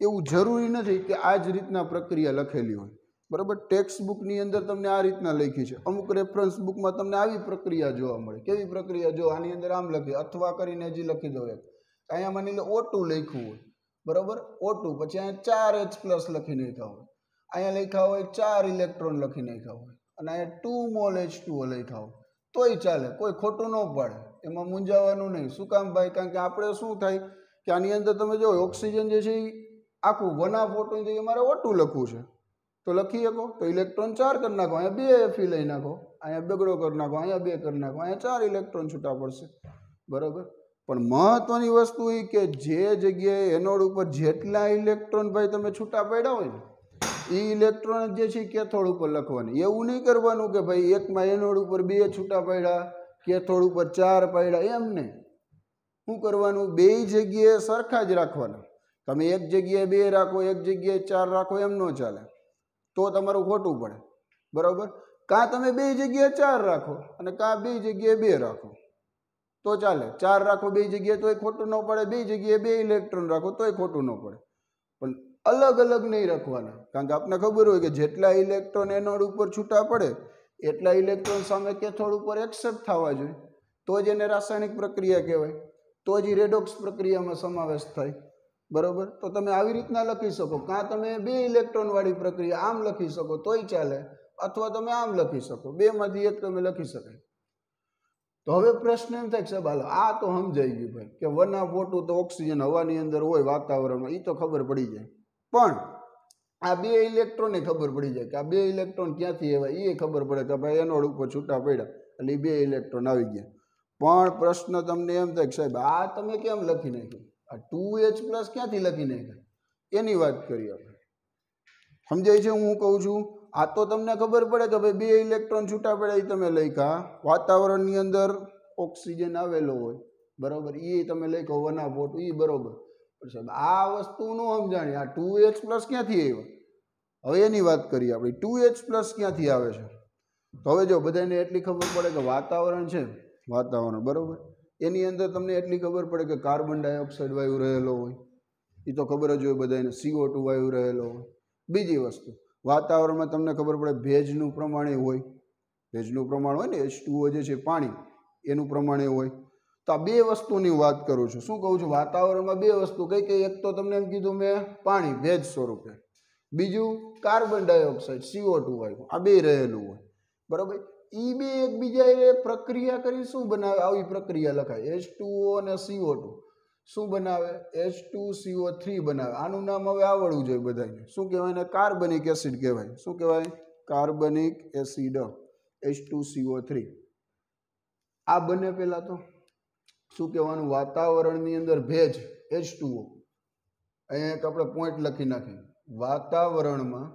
એવું જરૂરી નથી કે આ જ રીતના પ્રક્રિયા લખેલી હોય. બરાબર, ટેક્સ્ટ બુકની અંદર તમને આ રીતના લખી છે. અમુક રેફરન્સ બુકમાં તમને આવી પ્રક્રિયા જોવા મળે. કેવી પ્રક્રિયા? જો આની અંદર આમ લખી અથવા કરીને હજી લખી દો એક. અહીંયા માની લો O2 લખ્યું હોય, બરાબર, O2 પછી અહીંયા 4H+ લખી નાખ્યા હોય, અહીંયા લખ્યા હોય 4 ઇલેક્ટ્રોન લખી નાખ્યા હોય, અને અહીંયા 2 મોલ H2O લખ્યા હોય, તોય ચાલે, કોઈ ખોટું ન પડે. એમાં મૂંઝાવાનું નહીં. શું કામ ભાઈ? કારણ કે આપણે શું થાય કે આની અંદર તમે જો ઓક્સિજન જે છે એ આખું 1O2 જગ્યાએ મારે O2 લખવું છે તો લખી શકો. તો ઇલેક્ટ્રોન 4 કરી નાખો, અહીંયા 2 Fe લઈ નાખો, અહીંયા બગડો કરી નાખો, અહીંયા 2 કરી નાખો, અહીંયા 4 ઇલેક્ટ્રોન છૂટા પડશે. બરાબર, પણ મહત્વની વસ્તુ એ કે જે જગ્યાએ એનોડ ઉપર જેટલા ઇલેક્ટ્રોન ભાઈ તમે છૂટા પડ્યા હોય ને એ ઇલેક્ટ્રોન જે છે કેથોડ ઉપર લખવાની. એવું નહીં કરવાનું કે ભાઈ એકમાં એનોડ ઉપર 2 છૂટા પડ્યા, કેથોડ ઉપર 4 પડ્યા, એમ નહીં. શું કરવાનું? બે જગ્યાએ સરખા જ રાખવાના. તમે એક જગ્યાએ 2 રાખો, એક જગ્યાએ 4 રાખો, એમ ન ચાલે, તો તમારું ખોટું પડે. બરાબર, કાં તમે બે જગ્યાએ 4 રાખો અને કાં બે જગ્યાએ 2 રાખો તો ચાલે. 4 રાખો બે જગ્યાએ તોય ખોટું ન પડે, બે જગ્યાએ 2 ઇલેક્ટ્રોન રાખો તોય ખોટું ન પડે. પણ અલગ અલગ નહીં રાખવાના. કારણ કે આપણને ખબર હોય કે જેટલા ઇલેક્ટ્રોન એનોડ ઉપર છૂટા પડે એટલા ઇલેક્ટ્રોન સામે કેથોડ ઉપર એક્સેપ્ટ થવા જોઈએ, તો જ એને રાસાયણિક પ્રક્રિયા કહેવાય, તો જ રેડોક્સ પ્રક્રિયામાં સમાવેશ થાય. બરાબર, તો તમે આવી રીતના લખી શકો. કાં તમે 2 ઇલેક્ટ્રોન વાળી પ્રક્રિયા આમ લખી શકો તોય ચાલે, અથવા તમે આમ લખી શકો. બેમાંથી એક તમે લખી શકાય. તો હવે પ્રશ્ન એમ થાય કે સાહેબ હાલો આ તો સમજાઈ ગયું ભાઈ કે 1O2 તો ઓક્સિજન હવાની અંદર હોય વાતાવરણમાં, એ તો ખબર પડી જાય. પણ આ 2 ઇલેક્ટ્રોનને ખબર પડી જાય કે આ 2 ઇલેક્ટ્રોન ક્યાંથી આવ્યા, એ ખબર પડે કે ભાઈ એનોડ ઉપર છૂટા પડ્યા એટલે એ 2 ઇલેક્ટ્રોન આવી ગયા. પણ પ્રશ્ન તમને એમ થાય કે સાહેબ આ તમે કેમ લખી નાખ્યું? આ 2H+ ક્યાંથી લખી નાખ્યા? એની વાત કરીએ આપણે. સમજાય છે હું કહું છું? આ તો તમને ખબર પડે કે ભાઈ 2 ઇલેક્ટ્રોન છૂટા પડ્યા, એ તમે લખ્યા. વાતાવરણની અંદર ઓક્સિજન આવેલો હોય, બરાબર, એ તમે લખ્યો 1O2, એ બરોબર. પણ સાહેબ આ વસ્તુ ન સમજાણી, આ 2H+ ક્યાંથી આવ્યો? હવે એની વાત કરીએ આપણે. 2H+ ક્યાંથી આવે છે? તો હવે જો બધાને એટલી ખબર પડે કે વાતાવરણ છે, વાતાવરણ બરાબર, એની અંદર તમને એટલી ખબર પડે કે કાર્બન ડાયોક્સાઇડ વાયુ રહેલો હોય, એ તો ખબર જ હોય બધાને. CO2 વાયુ રહેલો હોય. બીજી વસ્તુ, વાતાવરણમાં તમને ખબર પડે ભેજનું પ્રમાણ હોય, ભેજનું પ્રમાણ હોય ને, H2O જે છે પાણી, એનું પ્રમાણ હોય. તો આ 2 વસ્તુની વાત કરું છું. શું કહું છું? વાતાવરણમાં 2 વસ્તુ કઈ કઈ? એક તો તમને એમ કીધું મેં પાણી ભેજ સ્વરૂપે, બીજું કાર્બન ડાયોક્સાઇડ CO2 વાયુ, આ 2 રહેલું હોય. બરાબર, એ 2 એકબીજાએ પ્રક્રિયા કરી શું બનાવે? આવી પ્રક્રિયા લખાય. H2O અને CO2 શું બનાવે? H2CO3 બનાવે. આનું નામ હવે આવડવું જોઈએ બધાને. શું કહેવાય ને? કાર્બનિક એસિડ કહેવાય. શું કહેવાય? કાર્બનિક એસિડ, H2CO3. આ બને પહેલા તો શું કહેવાનું? વાતાવરણની અંદર ભેજ H2O, અહીંયા એક આપણે પોઈન્ટ લખી નાખીએ. વાતાવરણમાં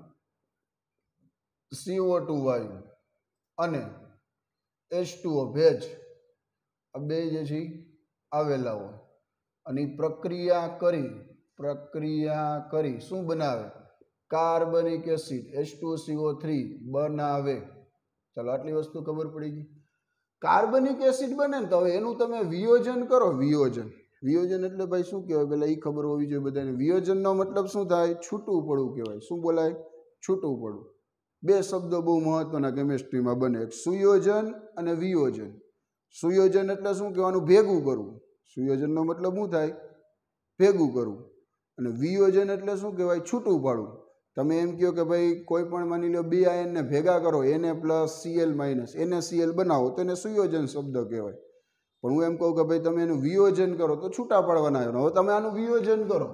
CO2 વાયુ અને H2O ભેજ, આ 2 જે છે આવેલા હોય અને પ્રક્રિયા કરી શું બનાવે? કાર્બનિક એસિડ H2CO3 બનાવે. ચાલો આટલી વસ્તુ ખબર પડી ગઈ. કાર્બનિક એસિડ બને ને તો હવે એનું તમે વિયોજન કરો. વિયોજન એટલે ભાઈ શું કહેવાય? પેલા એ ખબર હોવી જોઈએ બધાને. વિયોજનનો મતલબ શું થાય? છૂટું પડવું કહેવાય. શું બોલાય? છૂટું પડવું. 2 શબ્દો બહુ મહત્વના કેમિસ્ટ્રીમાં બને, સુયોજન અને વિયોજન. સુયોજન એટલે શું કહેવાનું? ભેગું કરવું. સુયોજનનો મતલબ શું થાય? ભેગું કરવું. અને વિયોજન એટલે શું કહેવાય? છૂટું પાડવું. તમે એમ કહો કે ભાઈ કોઈ પણ માની લો 2 આયનને ભેગા કરો, Na+Cl- NaCl બનાવો તો એને સુયોજન શબ્દ કહેવાય. પણ હું એમ કહું કે ભાઈ તમે એનું વિયોજન કરો તો છૂટા પાડવાના. હવે તમે આનું વિયોજન કરો.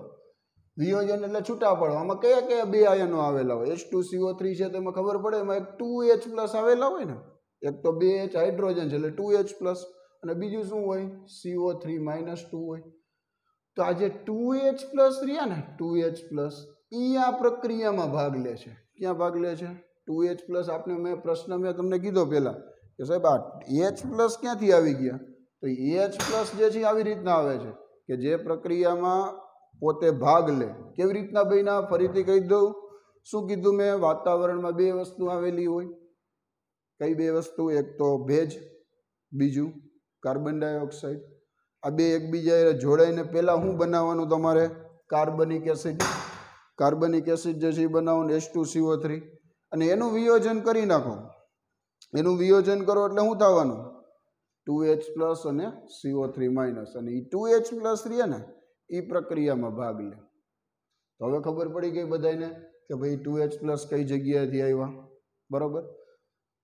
વિયોજન એટલે છૂટા પાડવા. આમાં કયા કયા 2 આયનો આવેલા હોય? H2CO3 છે તો એમાં ખબર પડે, એમાં એક 2H+ આવેલા હોય ને. એક તો 2H હાઇડ્રોજન છે એટલે 2H+, અને બીજું શું હોય? CO3-2 હોય. તો આ જે 2H+ રહ્યા ને 2H+ એ આ પ્રક્રિયામાં ભાગ લે છે. ક્યાં ભાગ લે છે? 2H+ આપણે પ્રશ્ન મેં તમને કીધો પહેલાં કે સાહેબ આ H+ ક્યાંથી આવી ગયા? તો H+ જે છે આવી રીતના આવે છે કે જે પ્રક્રિયામાં પોતે ભાગ લે. કેવી રીતના બન્યા? ફરીથી કહી દઉં. શું કીધું મેં? વાતાવરણમાં બે વસ્તુ આવેલી હોય. કઈ બે વસ્તુ? એક તો ભેજ, બીજું કાર્બન ડાયોક્સાઇડ. આ બે એકબીજા જોડાઈને પહેલાં શું બનાવવાનું તમારે? કાર્બનિક એસિડ. કાર્બનિક એસિડ જે છે એ બનાવવાનું H2CO3 અને એનું વિયોજન કરી નાખો. એનું વિયોજન કરો એટલે શું થવાનું? 2H+ અને CO3- અને એ 2H+ રહ્યા ને એ પ્રક્રિયામાં ભાગ લે. તો હવે ખબર પડી ગઈ બધાને કે ભાઈ 2H+ કઈ જગ્યાએથી આવ્યા. બરોબર.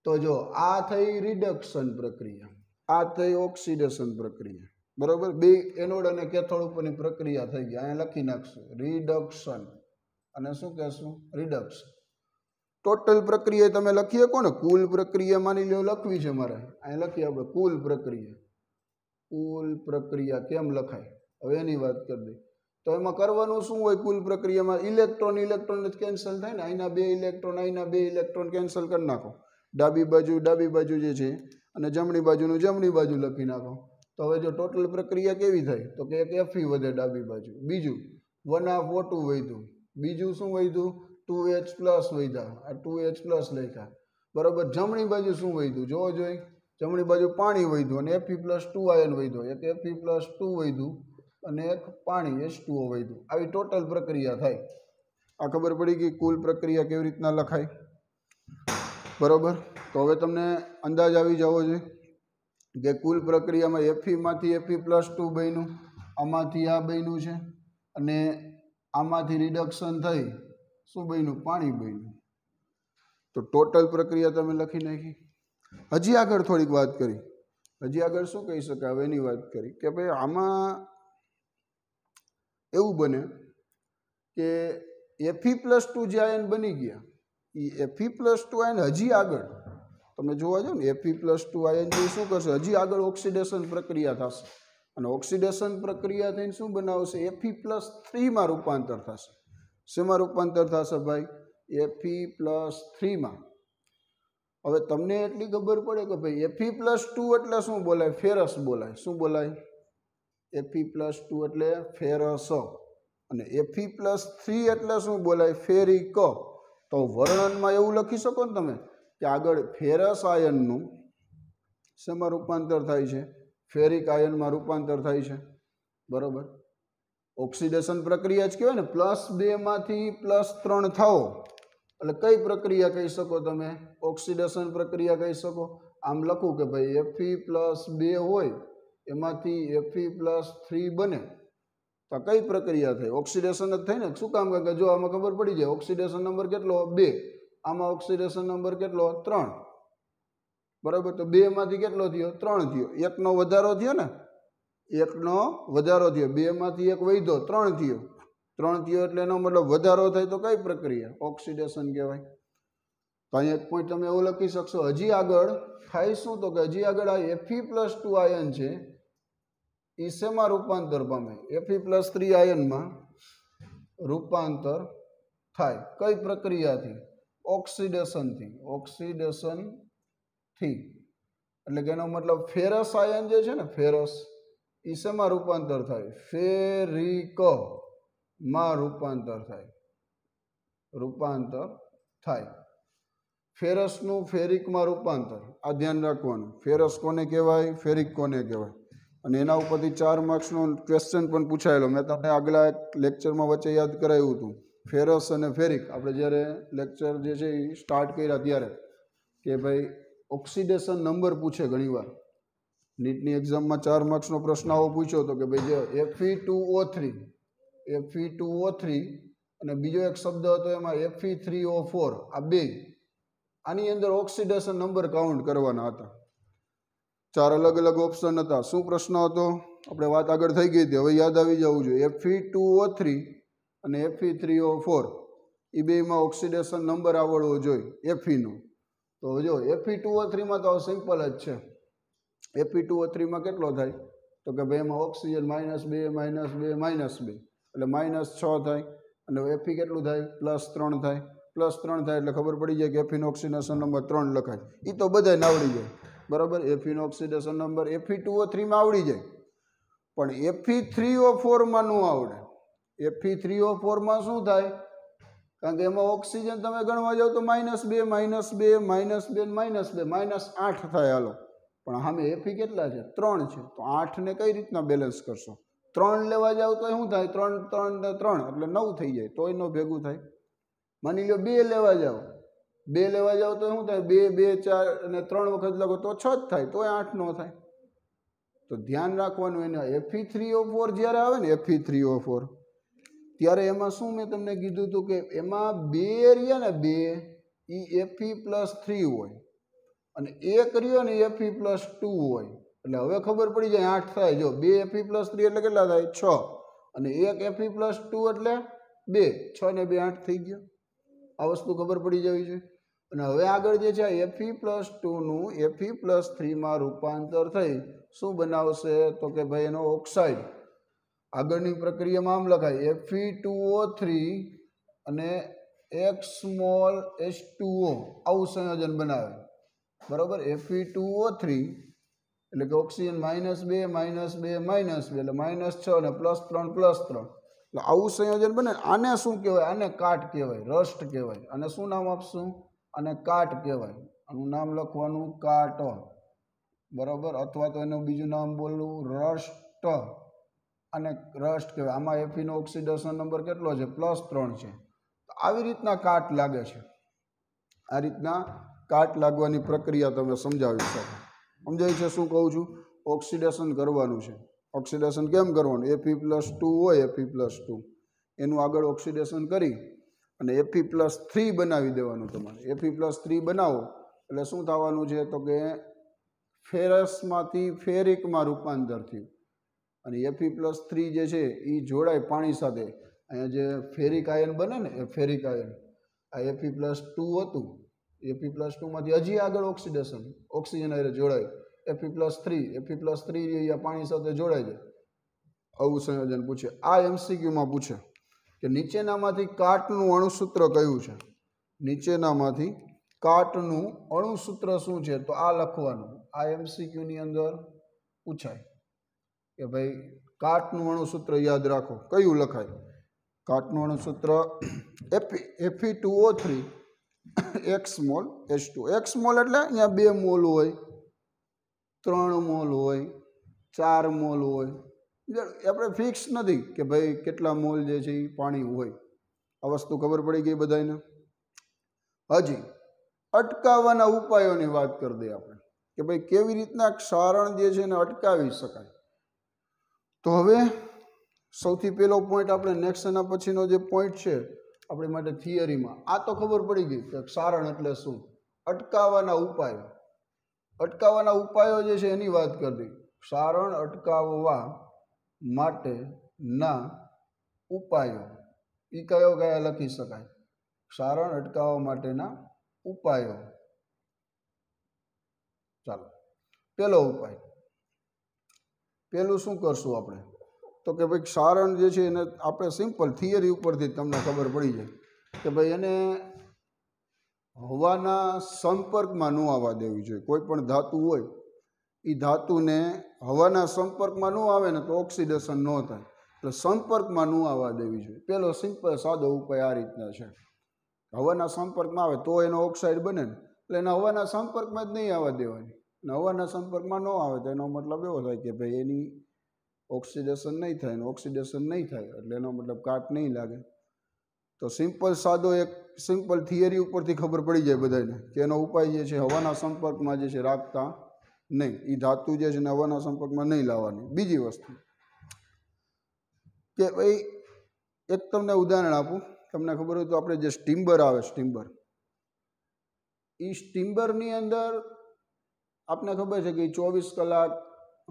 તો જો આ થઈ રિડક્શન પ્રક્રિયા, આ થઈ ઓક્સિડેશન પ્રક્રિયા. બરોબર. બે એનોડ અને કેથોડ ઉપરની પ્રક્રિયા થઈ ગઈ. અહીંયા લખી નાખશું રિડક્શન અને શું કહેશું? રિડક્શન. ટોટલ પ્રક્રિયા તમે લખી શકો ને? કુલ પ્રક્રિયા માની લો લખવી છે મારે. અહીંયા લખીએ આપણે કુલ પ્રક્રિયા. કુલ પ્રક્રિયા કેમ લખાય? હવે એની વાત કરી દઈએ. તો એમાં કરવાનું શું હોય? કુલ પ્રક્રિયામાં ઇલેક્ટ્રોન કેન્સલ થાય ને. અહીંના બે ઇલેક્ટ્રોન, અહીંના બે ઇલેક્ટ્રોન કેન્સલ કરી નાખો. ડાબી બાજુ જે છે અને જમણી બાજુનું જમણી બાજુ લખી નાખો. તો હવે જો ટોટલ પ્રક્રિયા કેવી થઈ? તો કે એક Fe વધે ડાબી બાજુ, બીજું 1/2O2 વધ્યું, બીજું શું વધ્યું? 2H+ વધ્યા. આ 2H+ લખ્યા. બરોબર. જમણી બાજુ શું વધ્યું? જોવો જોઈએ. જમણી બાજુ પાણી વધ્યું અને Fe+2 આયન વધ્યો. એક Fe+2 વધ્યું અને એક પાણી H2O વધ્યું. આવી ટોટલ પ્રક્રિયા થાય. આ ખબર પડી ગઈ કુલ પ્રક્રિયા કેવી રીતના લખાય. બરોબર. તો હવે તમને અંદાજ આવી જવો જોઈએ કે કુલ પ્રક્રિયામાં Feમાંથી Fe+2 બન્યું, આમાંથી આ બન્યું છે અને આમાંથી રિડક્શન થઈ શું બન્યું? પાણી બન્યું. તો ટોટલ પ્રક્રિયા તમે લખી નાખી. હજી આગળ થોડીક વાત કરી. હજી આગળ શું કહી શકાય? હવે એની વાત કરી કે ભાઈ આમાં એવું બને કે Fe+2 જે આયન બની ગયા એ Fe+2 આયન હજી આગળ તમે જોવા જાઓ ને Fe+2 આયન જે શું કરશે? હજી આગળ ઓક્સિડેશન પ્રક્રિયા થશે અને ઓક્સિડેશન પ્રક્રિયા થઈને શું બનાવશે? Fe+3માં રૂપાંતર થશે. શેમાં રૂપાંતર થશે ભાઈ? Fe+3માં. હવે તમને એટલી ખબર પડે કે ભાઈ Fe+2 એટલે શું બોલાય? ફેરસ બોલાય. શું બોલાય? Fe+2 એટલે ફેરસ અને Fe+3 એટલે શું બોલાય? ફેરિક. તો વર્ણનમાં એવું લખી શકો ને તમે કે આગળ ફેરસ આયનનું શેમાં રૂપાંતર થાય છે? ફેરિક આયનમાં રૂપાંતર થાય છે. બરોબર. ઓક્સિડેશન પ્રક્રિયા જ કહેવાય ને. +2 માંથી +3 થાઓ એટલે કઈ પ્રક્રિયા કહી શકો તમે? ઓક્સિડેશન પ્રક્રિયા કહી શકો. આમ લખું કે ભાઈ Fe+2 હોય એમાંથી Fe+3 બને તો કઈ પ્રક્રિયા થઈ? ઓક્સિડેશન જ થઈ ને. શું કામ? કે જો આમાં ખબર પડી જાય ઓક્સિડેશન નંબર કેટલો? 2. આમાં ઓક્સિડેશન નંબર કેટલો? 3. બરાબર. તો 2 માંથી કેટલો થયો? 3 થયો. 1નો વધારો થયો ને. 1નો વધારો થયો. 2 માંથી 1 વધ્યો, 3 થયો. 3 થયો એટલે એનો મતલબ વધારો થાય તો કઈ પ્રક્રિયા? ઓક્સિડેશન કહેવાય. તો અહીંયા એક પોઈન્ટ તમે એવું લખી શકશો. હજી આગળ થાય શું? તો કે હજી આગળ આ Fe+2 આયન છે એ શેમાં રૂપાંતર પામે? Fe+3 આયનમાં રૂપાંતર થાય. કઈ પ્રક્રિયાથી? ઓક્સિડેશનથી. ઓક્સિડેશનથી એટલે કે એનો મતલબ ફેરસ આયન જે છે ને, ફેરસ એ શેમાં રૂપાંતર થાય? ફેરિકમાં રૂપાંતર થાય. રૂપાંતર થાય. ફેરસનું ફેરિકમાં રૂપાંતર. આ ધ્યાન રાખવાનું. ફેરસ કોને કહેવાય? ફેરિક કોને કહેવાય? અને એના ઉપરથી 4 માર્ક્સનો ક્વેશ્ચન પણ પૂછાયેલો. મેં તમને આગલા એક લેક્ચરમાં વચ્ચે યાદ કરાવ્યું હતું. ફેરસ અને ફેરિક આપણે જ્યારે લેક્ચર જે છે એ સ્ટાર્ટ કર્યા ત્યારે કે ભાઈ ઓક્સિડેશન નંબર પૂછે ઘણીવાર. નીટની એક્ઝામમાં 4 માર્ક્સનો પ્રશ્ન આવો પૂછ્યો હતો કે ભાઈ જે Fe2O3 અને બીજો એક શબ્દ હતો એમાં Fe3O4 આ બે આની અંદર ઓક્સિડેશન નંબર કાઉન્ટ કરવાના હતા. 4 અલગ અલગ ઓપ્શન હતા. શું પ્રશ્ન હતો? આપણે વાત આગળ થઈ ગઈ હતી, હવે યાદ આવી જવું જોઈએ. Fe2O3 અને Fe3O4 એ બેમાં ઓક્સિડેશન નંબર આવડવો જોઈએ Feનો. તો જો Fe2O3માં તો સિમ્પલ જ છે. Fe2O3માં કેટલો થાય? તો કે ભાઈ એમાં ઓક્સિજન -2 -2 -2 એટલે -6 થાય અને Fe કેટલું થાય +3 થાય +3 થાય એટલે ખબર પડી જાય કે Feનો ઓક્સિડેશન નંબર 3 લખાય. એ તો બધાને આવડી જાય બરાબર. Feનો ઓક્સિડેશન નંબર Fe2O3 માં આવડી જાય પણ Fe3O4 માં ન આવડે. Fe3O4 માં શું થાય કારણ કે એમાં ઓક્સિજન તમે ગણવા જાઓ તો -2 -2 -2 -2 -8 થાય. હાલો પણ સામે Fe કેટલા છે 3 છે તો 8 ને કઈ રીતના બેલેન્સ કરશો? 3 લેવા જાવ તો શું થાય 3 3 ને 3 એટલે 9 થઈ જાય તોય નો ભેગું થાય. માની લો 2 લેવા જાવ તો શું થાય 2 2 4 અને 3 વખત લખો તો 6 જ થાય તોય 8 નો થાય. તો ધ્યાન રાખવાનું એને Fe3O4 જ્યારે આવે ને Fe3O4 ત્યારે એમાં શું મેં તમને કીધું હતું કે એમાં 2 રહ્યા ને 2 એ Fe+3 હોય અને 1 રહ્યો ને Fe+2 હોય. એટલે હવે ખબર પડી જાય 8 થાય. જો 2 Fe+3 એટલે કેટલા થાય 6 અને 1 Fe+2 એટલે 2 6 ને 2 8 થઈ ગયો. આ વસ્તુ ખબર પડી જવી છે. અને હવે આગળ જે છે Fe+2 નું Fe+3 માં રૂપાંતર થઈ શું બનાવશે તો કે ભાઈ એનો ઓક્સાઇડ. આગળની પ્રક્રિયામાં આમ લખાય Fe2O3 અને X H2O આવું સંયોજન બનાવે બરાબર. Fe2O3 એટલે કે ઓક્સિજન -2 -2 -2 એટલે -6 અને +3 +3 એટલે આવું સંયોજન બને. આને શું કહેવાય? આને કાટ કહેવાય, રસ્ટ કહેવાય. અને શું નામ આપશું? આને કાટ કહેવાય. આનું નામ લખવાનું કાટ બરાબર અથવા તો એનું બીજું નામ બોલવું રસ્ટ. અને રસ્ટ કહેવાય. આમાં Feનો ઓક્સિડેશન નંબર કેટલો છે +3 છે. આવી રીતના કાટ લાગે છે. આ રીતના કાટ લાગવાની પ્રક્રિયા તમે સમજાવી શકો. સમજાય છે શું કહું છું? ઓક્સિડેશન કરવાનું છે. ઓક્સિડેશન કેમ કરવાનું? Fe+2 હોય Fe+2 એનું આગળ ઓક્સિડેશન કરી અને Fe+3 બનાવી દેવાનું. તમારે Fe+3 બનાવો એટલે શું થવાનું છે તો કે ફેરસમાંથી ફેરિકમાં રૂપાંતર થયું અને Fe+3 જે છે એ જોડાય પાણી સાથે. અહીંયા જે ફેરિક આયન બને ને એ ફેરિક આયન આ Fe+2 હતું. Fe+2 માંથી હજી આગળ ઓક્સિજન હારે જોડાય Fe+3 અહીંયા પાણી સાથે જોડાય છે. આવું સંયોજન પૂછે. આ MCQમાં પૂછે કે નીચેનામાંથી કાટનું અણુસૂત્ર કયું છે? નીચેનામાંથી કાટનું અણુસૂત્ર શું છે? તો આ લખવાનું. આ MCQની અંદર પૂછાય કે ભાઈ કાટનું અણુસૂત્ર યાદ રાખો. કયું લખાય? કાટનું અણુસૂત્ર Fe2O3 X mall H2. X mall એટલે અહીંયા 2 મોલ હોય 3 મોલ હોય 4 મોલ હોય. આપણે ફિક્સ નથી કે ભાઈ કેટલા મોલ જે છે એ પાણી હોય. આ વસ્તુ ખબર પડી ગઈ બધાને. હજી અટકાવવાના ઉપાયોની વાત કરી દઈએ આપણે કે ભાઈ કેવી રીતના ક્ષારણ જે છે એને અટકાવી શકાય. તો હવે સૌથી પહેલો પોઈન્ટ આપણે નેક્સ્ટ એના પછીનો જે પોઈન્ટ છે આપણી માટે થિયરીમાં આ તો ખબર પડી ગઈ કે ક્ષારણ એટલે શું. અટકાવવાના ઉપાયો. અટકાવવાના ઉપાયો જે છે એની વાત કરી દઈ. ક્ષારણ અટકાવવા માટેના ઉપાયો એ કયા લખી શકાય? ક્ષારણ અટકાવવા માટેના ઉપાયો. ચાલો પહેલો ઉપાય. પહેલું શું કરશું આપણે તો કે ભાઈ ક્ષારણ જે છે એને આપણે સિમ્પલ થિયરી ઉપરથી તમને ખબર પડી જાય કે ભાઈ એને હવાના સંપર્કમાં ન આવવા દેવી જોઈએ. કોઈ પણ ધાતુ હોય એ ધાતુને હવાના સંપર્કમાં ન આવે ને તો ઓક્સિડેશન ન થાય. એટલે સંપર્કમાં ન આવવા દેવી જોઈએ. પહેલો સિમ્પલ સાદો ઉપાય આ રીતના છે. હવાના સંપર્કમાં આવે તો એનો ઓક્સાઇડ બને ને એટલે એના હવાના સંપર્કમાં જ નહીં આવવા દેવાની. અને હવાના સંપર્કમાં ન આવે તો એનો મતલબ એવો થાય કે ભાઈ એની ઓક્સિડેશન નહીં થાય ને ઓક્સિડેશન નહીં થાય એટલે એનો મતલબ કાટ નહીં લાગે. તો સિમ્પલ સાદો એક સિમ્પલ થિયરી ઉપરથી ખબર પડી જાય બધાને કે એનો ઉપાય જે છે હવાના સંપર્કમાં જે છે રાખતા નહીં. એ ધાતુ જે છે ને હવાના સંપર્કમાં નહીં લાવવાની. બીજી વસ્તુ કે ભાઈ એક તમને ઉદાહરણ આપું. તમને ખબર હોય તો આપણે જે સ્ટીમ્બર આવે સ્ટીમ્બર એ સ્ટીમ્બરની અંદર આપને ખબર છે કે 24 કલાક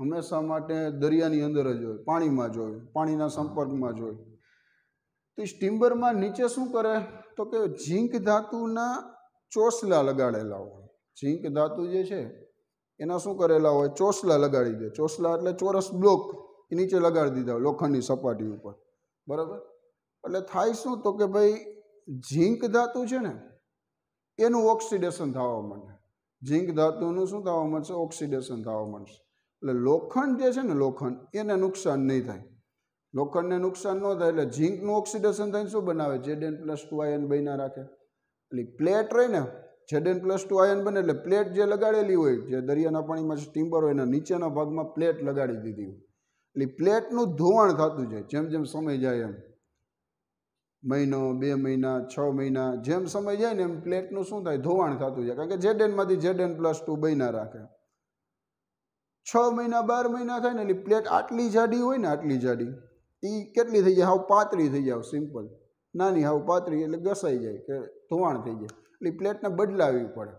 હંમેશા માટે દરિયાની અંદર જ હોય, પાણીમાં જ હોય, પાણીના સંપર્કમાં જ હોય. તો સ્ટીમ્બરમાં નીચે શું કરે તો કે ઝીંક ધાતુના ચોસલા લગાડેલા હોય. ઝીંક ધાતુ જે છે એના શું કરેલા હોય, ચોસલા લગાડી દે. ચોસલા એટલે ચોરસ બ્લોક એ નીચે લગાડી દીધા હોય લોખંડની સપાટી ઉપર, બરાબર. એટલે થાય શું તો કે ભાઈ ઝીંક ધાતુ છે ને એનું ઓક્સિડેશન થવા માંડે. ઝીંક ધાતુનું શું થવા માંડશે, ઓક્સિડેશન થવા માંડશે. એટલે લોખંડ જે છે ને, લોખંડ એને નુકસાન નહીં થાય. લોખંડને નુકસાન ન થાય એટલે ઝીંકનું ઓક્સિડેશન થઈને શું બનાવે, Zn+2 આયન બન્યા રાખે. એટલે પ્લેટ રહી ને, Zn+2 આયન બને એટલે પ્લેટ જે લગાડેલી હોય, જે દરિયાના પાણીમાં સ્ટીમર હોય એના નીચેના ભાગમાં પ્લેટ લગાડી દીધી હોય. એટલે પ્લેટનું ધોવાણ થતું જાય જેમ જેમ સમય જાય એમ. મહિનો, 2 મહિના, 6 મહિના, જેમ સમય જાય ને એમ પ્લેટનું શું થાય, ધોવાણ થતું જાય. કારણ કે Znમાંથી Zn+2 બન્યા રાખે. 6 મહિના 12 મહિના થાય ને એટલે પ્લેટ આટલી જાડી હોય ને, આટલી જાડી એ કેટલી થઈ જાય, હાવ પાતળી થઈ જાય, સિમ્પલ નાની હાવ પાતળી, એટલે ઘસાઈ જાય કે ધોવાણ થઈ જાય. એટલે પ્લેટને બદલાવી પડે.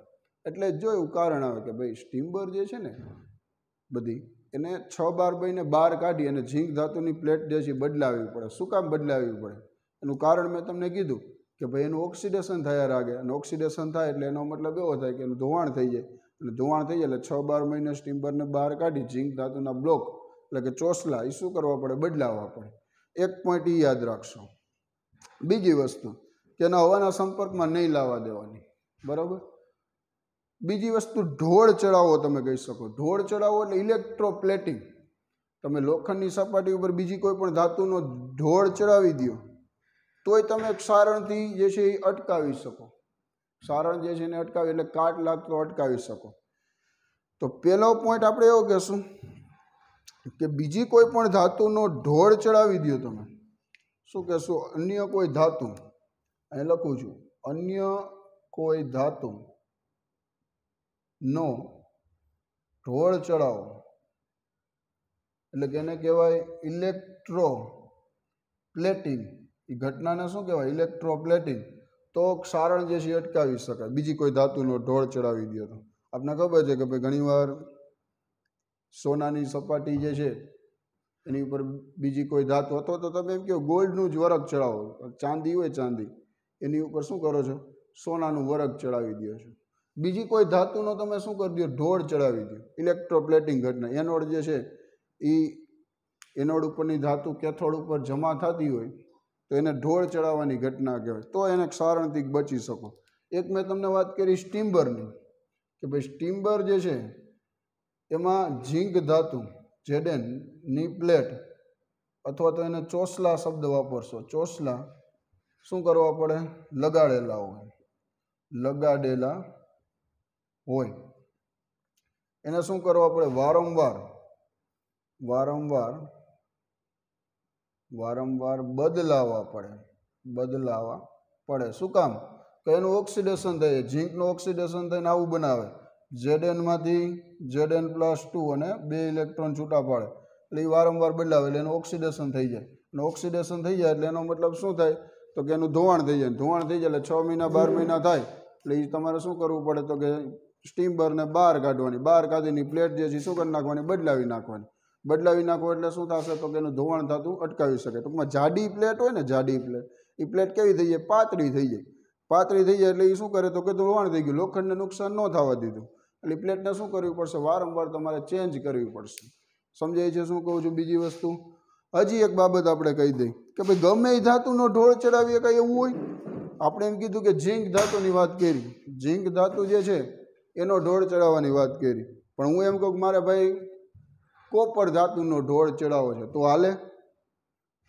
એટલે જો એવું કારણ આવે કે ભાઈ સ્ટીમર જે છે ને બધી એને 6-12 મહિને બહાર કાઢી અને ઝીંક ધાતુની પ્લેટ જે છે બદલાવી પડે. શું કામ બદલાવી પડે, એનું કારણ મેં તમને કીધું કે ભાઈ એનું ઓક્સિડેશન થયા રાખે. અને ઓક્સિડેશન થાય એટલે એનો મતલબ એવો થાય કે એનું ધોવાણ થઈ જાય. અને ધોવાણ થઈ જાય એટલે 6-12 મહિને સ્ટીમરને બહાર કાઢી ઝીંક ધાતુના બ્લોક એટલે કે ચોસલા એ શું કરવા પડે, બદલાવવા પડે. એક પોઈન્ટ એ યાદ રાખશો. બીજી વસ્તુ કે એના હવાના સંપર્કમાં નહીં લાવવા દેવાની, બરાબર. બીજી વસ્તુ ઢોળ ચડાવો, તમે કહી શકો. ઢોળ ચડાવો એટલે ઇલેક્ટ્રોપ્લેટિંગ. તમે લોખંડની સપાટી ઉપર બીજી કોઈ પણ ધાતુનો ઢોળ ચડાવી દો તોય તમે સારણથી જે છે એ અટકાવી શકો. સારણ જે છે એને અટકાવી એટલે કાટ લાગતો અટકાવી શકો. તો પહેલો પોઈન્ટ આપણે એવો કહેશું કે બીજી કોઈ પણ ધાતુનો ઢોળ ચડાવી દો તમે. શું કહેશું, અન્ય કોઈ ધાતુ, અહીં લખું છું, અન્ય કોઈ ધાતુ નો ઢોળ ચડાવો એટલે કે એને કહેવાય ઇલેક્ટ્રોપ્લેટિંગ. એ ઘટનાને શું કહેવાય, ઇલેક્ટ્રોપ્લેટિંગ. તો સારણ જે છે એ અટકાવી શકાય બીજી કોઈ ધાતુનો ઢોળ ચડાવી દો તો. આપને ખબર છે કે ભાઈ ઘણીવાર સોનાની સપાટી જે છે એની ઉપર બીજી કોઈ ધાતુ, અથવા તો તમે એમ કહો ગોલ્ડનું જ વરખ ચડાવો, ચાંદી હોય ચાંદી, એની ઉપર શું કરો છો, સોનાનું વરખ ચડાવી દો છો. બીજી કોઈ ધાતુનો તમે શું કરી દો, ઢોળ ચડાવી દો. ઇલેક્ટ્રોપ્લેટિંગ ઘટના. એનોડ જે છે એ એનોડ ઉપરની ધાતુ કેથોડ ઉપર જમા થતી હોય તો એને ઢોળ ચડાવવાની ઘટના કહેવાય. તો એને સારણથી બચી શકો. એક મેં તમને વાત કરી સ્ટીમ્બરની કે ભાઈ સ્ટીમ્બર જે છે એમાં ઝીંક ધાતુ Zn ની પ્લેટ અથવા તો એને ચોસલા શબ્દ વાપરશો. ચોસલા શું કરવા પડે, લગાડેલા હોય, લગાડેલા હોય એને શું કરવા પડે, વારંવાર વારંવાર વારંવાર બદલાવા પડે, બદલાવા પડે. શું કામ, તો એનું ઓક્સિડેશન થાય. ઝીંકનું ઓક્સિડેશન થઈને આવું બનાવે, Znમાંથી Zn+2 અને 2 ઇલેક્ટ્રોન છૂટા પાડે. એટલે એ વારંવાર બદલાવે એટલે એનું ઓક્સિડેશન થઈ જાય. અને ઓક્સિડેશન થઈ જાય એટલે એનો મતલબ શું થાય તો કે એનું ધોવાણ થઈ જાય. ધોવાણ થઈ જાય એટલે 6 મહિના 12 મહિના થાય એટલે એ તમારે શું કરવું પડે તો કે સ્ટીમરને બહાર કાઢવાની. બહાર કાઢીને પ્લેટ જે છે શું કરી નાખવાની, બદલાવી નાખવાની. બદલાવી નાખો એટલે શું થશે તો કે એનું ધોવાણ થતું અટકાવી શકે. ટૂંકમાં જાડી પ્લેટ હોય ને, જાડી પ્લેટ, એ પ્લેટ કેવી થઈ જાય, પાતળી થઈ જાય. પાતળી થઈ જાય એટલે એ શું કરે તો કે ધોવાણ થઈ ગયું, લોખંડને નુકસાન ન થવા દીધું. એટલે પ્લેટને શું કરવી પડશે, વારંવાર તમારે ચેન્જ કરવી પડશે. સમજાય છે શું કહું છું. બીજી વસ્તુ હજી એક બાબત આપણે કહી દઈએ કે ભાઈ ગમે એ ધાતુનો ઢોળ ચડાવીએ કાંઈ એવું હોય. આપણે એમ કીધું કે ઝીંક ધાતુની વાત કરી, ઝીંક ધાતુ જે છે એનો ઢોળ ચડાવવાની વાત કરી. પણ હું એમ કહું કે મારે ભાઈ કોપર ધાતુનો ઢોળ ચડાવો છે તો હાલે?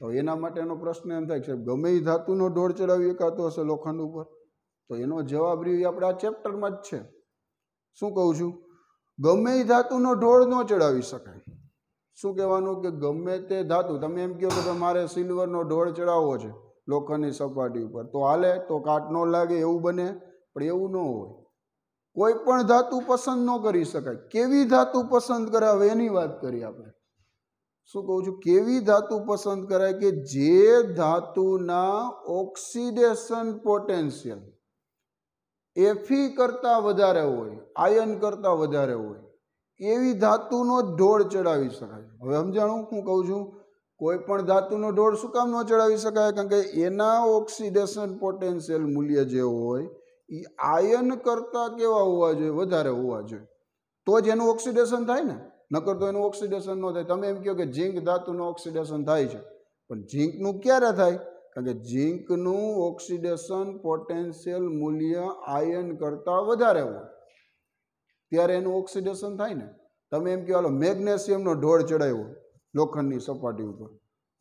તો એના માટેનો પ્રશ્ન એમ થાય કે ગમે એ ધાતુનો ઢોળ ચડાવી એકાતો હશે લોખંડ ઉપર? તો એનો જવાબ રહ્યો આપણે આ ચેપ્ટરમાં જ છે. શું કહું છું, ગમે એ ધાતુનો ઢોળ ન ચડાવી શકાય. શું કહેવાનું કે ગમે તે ધાતુ, તમે એમ કહો કે મારે સિલ્વરનો ઢોળ ચડાવવો છે લોખંડની સપાટી ઉપર તો હાલે, તો કાટ ન લાગે એવું બને? પણ એવું ન હોય. કોઈ પણ ધાતુ પસંદ ન કરી શકાય. કેવી ધાતુ પસંદ કરાવે એની વાત કરી આપણે. શું કહું છું, કેવી ધાતુ પસંદ કરાય કે જે ધાતુના ઓક્સિડેશન પોટેન્શિયલ Fe કરતાં વધારે હોય, આયન કરતાં વધારે હોય એવી ધાતુનો ઢોળ ચડાવી શકાય. હવે સમજાણું હું કહું છું? કોઈ પણ ધાતુનો ઢોળ શું કામ ન ચડાવી શકાય? કારણ કે એના ઓક્સિડેશન પોટેન્શિયલ મૂલ્ય જે હોય એ આયન કરતાં કેવા હોવા જોઈએ, વધારે હોવા જોઈએ. તો જ એનું ઓક્સિડેશન થાય ને, નકર તો એનું ઓક્સિડેશન ન થાય. તમે એમ કહો કે ઝીંક ધાતુનું ઓક્સિડેશન થાય છે, પણ ઝીંકનું ક્યારે થાય? કારણ કે ઝીંકનું ઓક્સિડેશન પોટેન્શિયલ મૂલ્ય આયન કરતાં વધારે હોય ત્યારે એનું ઓક્સિડેશન થાય ને. તમે એમ કહો હાલો મેગ્નેશિયમનો ઢોળ ચડાવ્યો લોખંડની સપાટી ઉપર,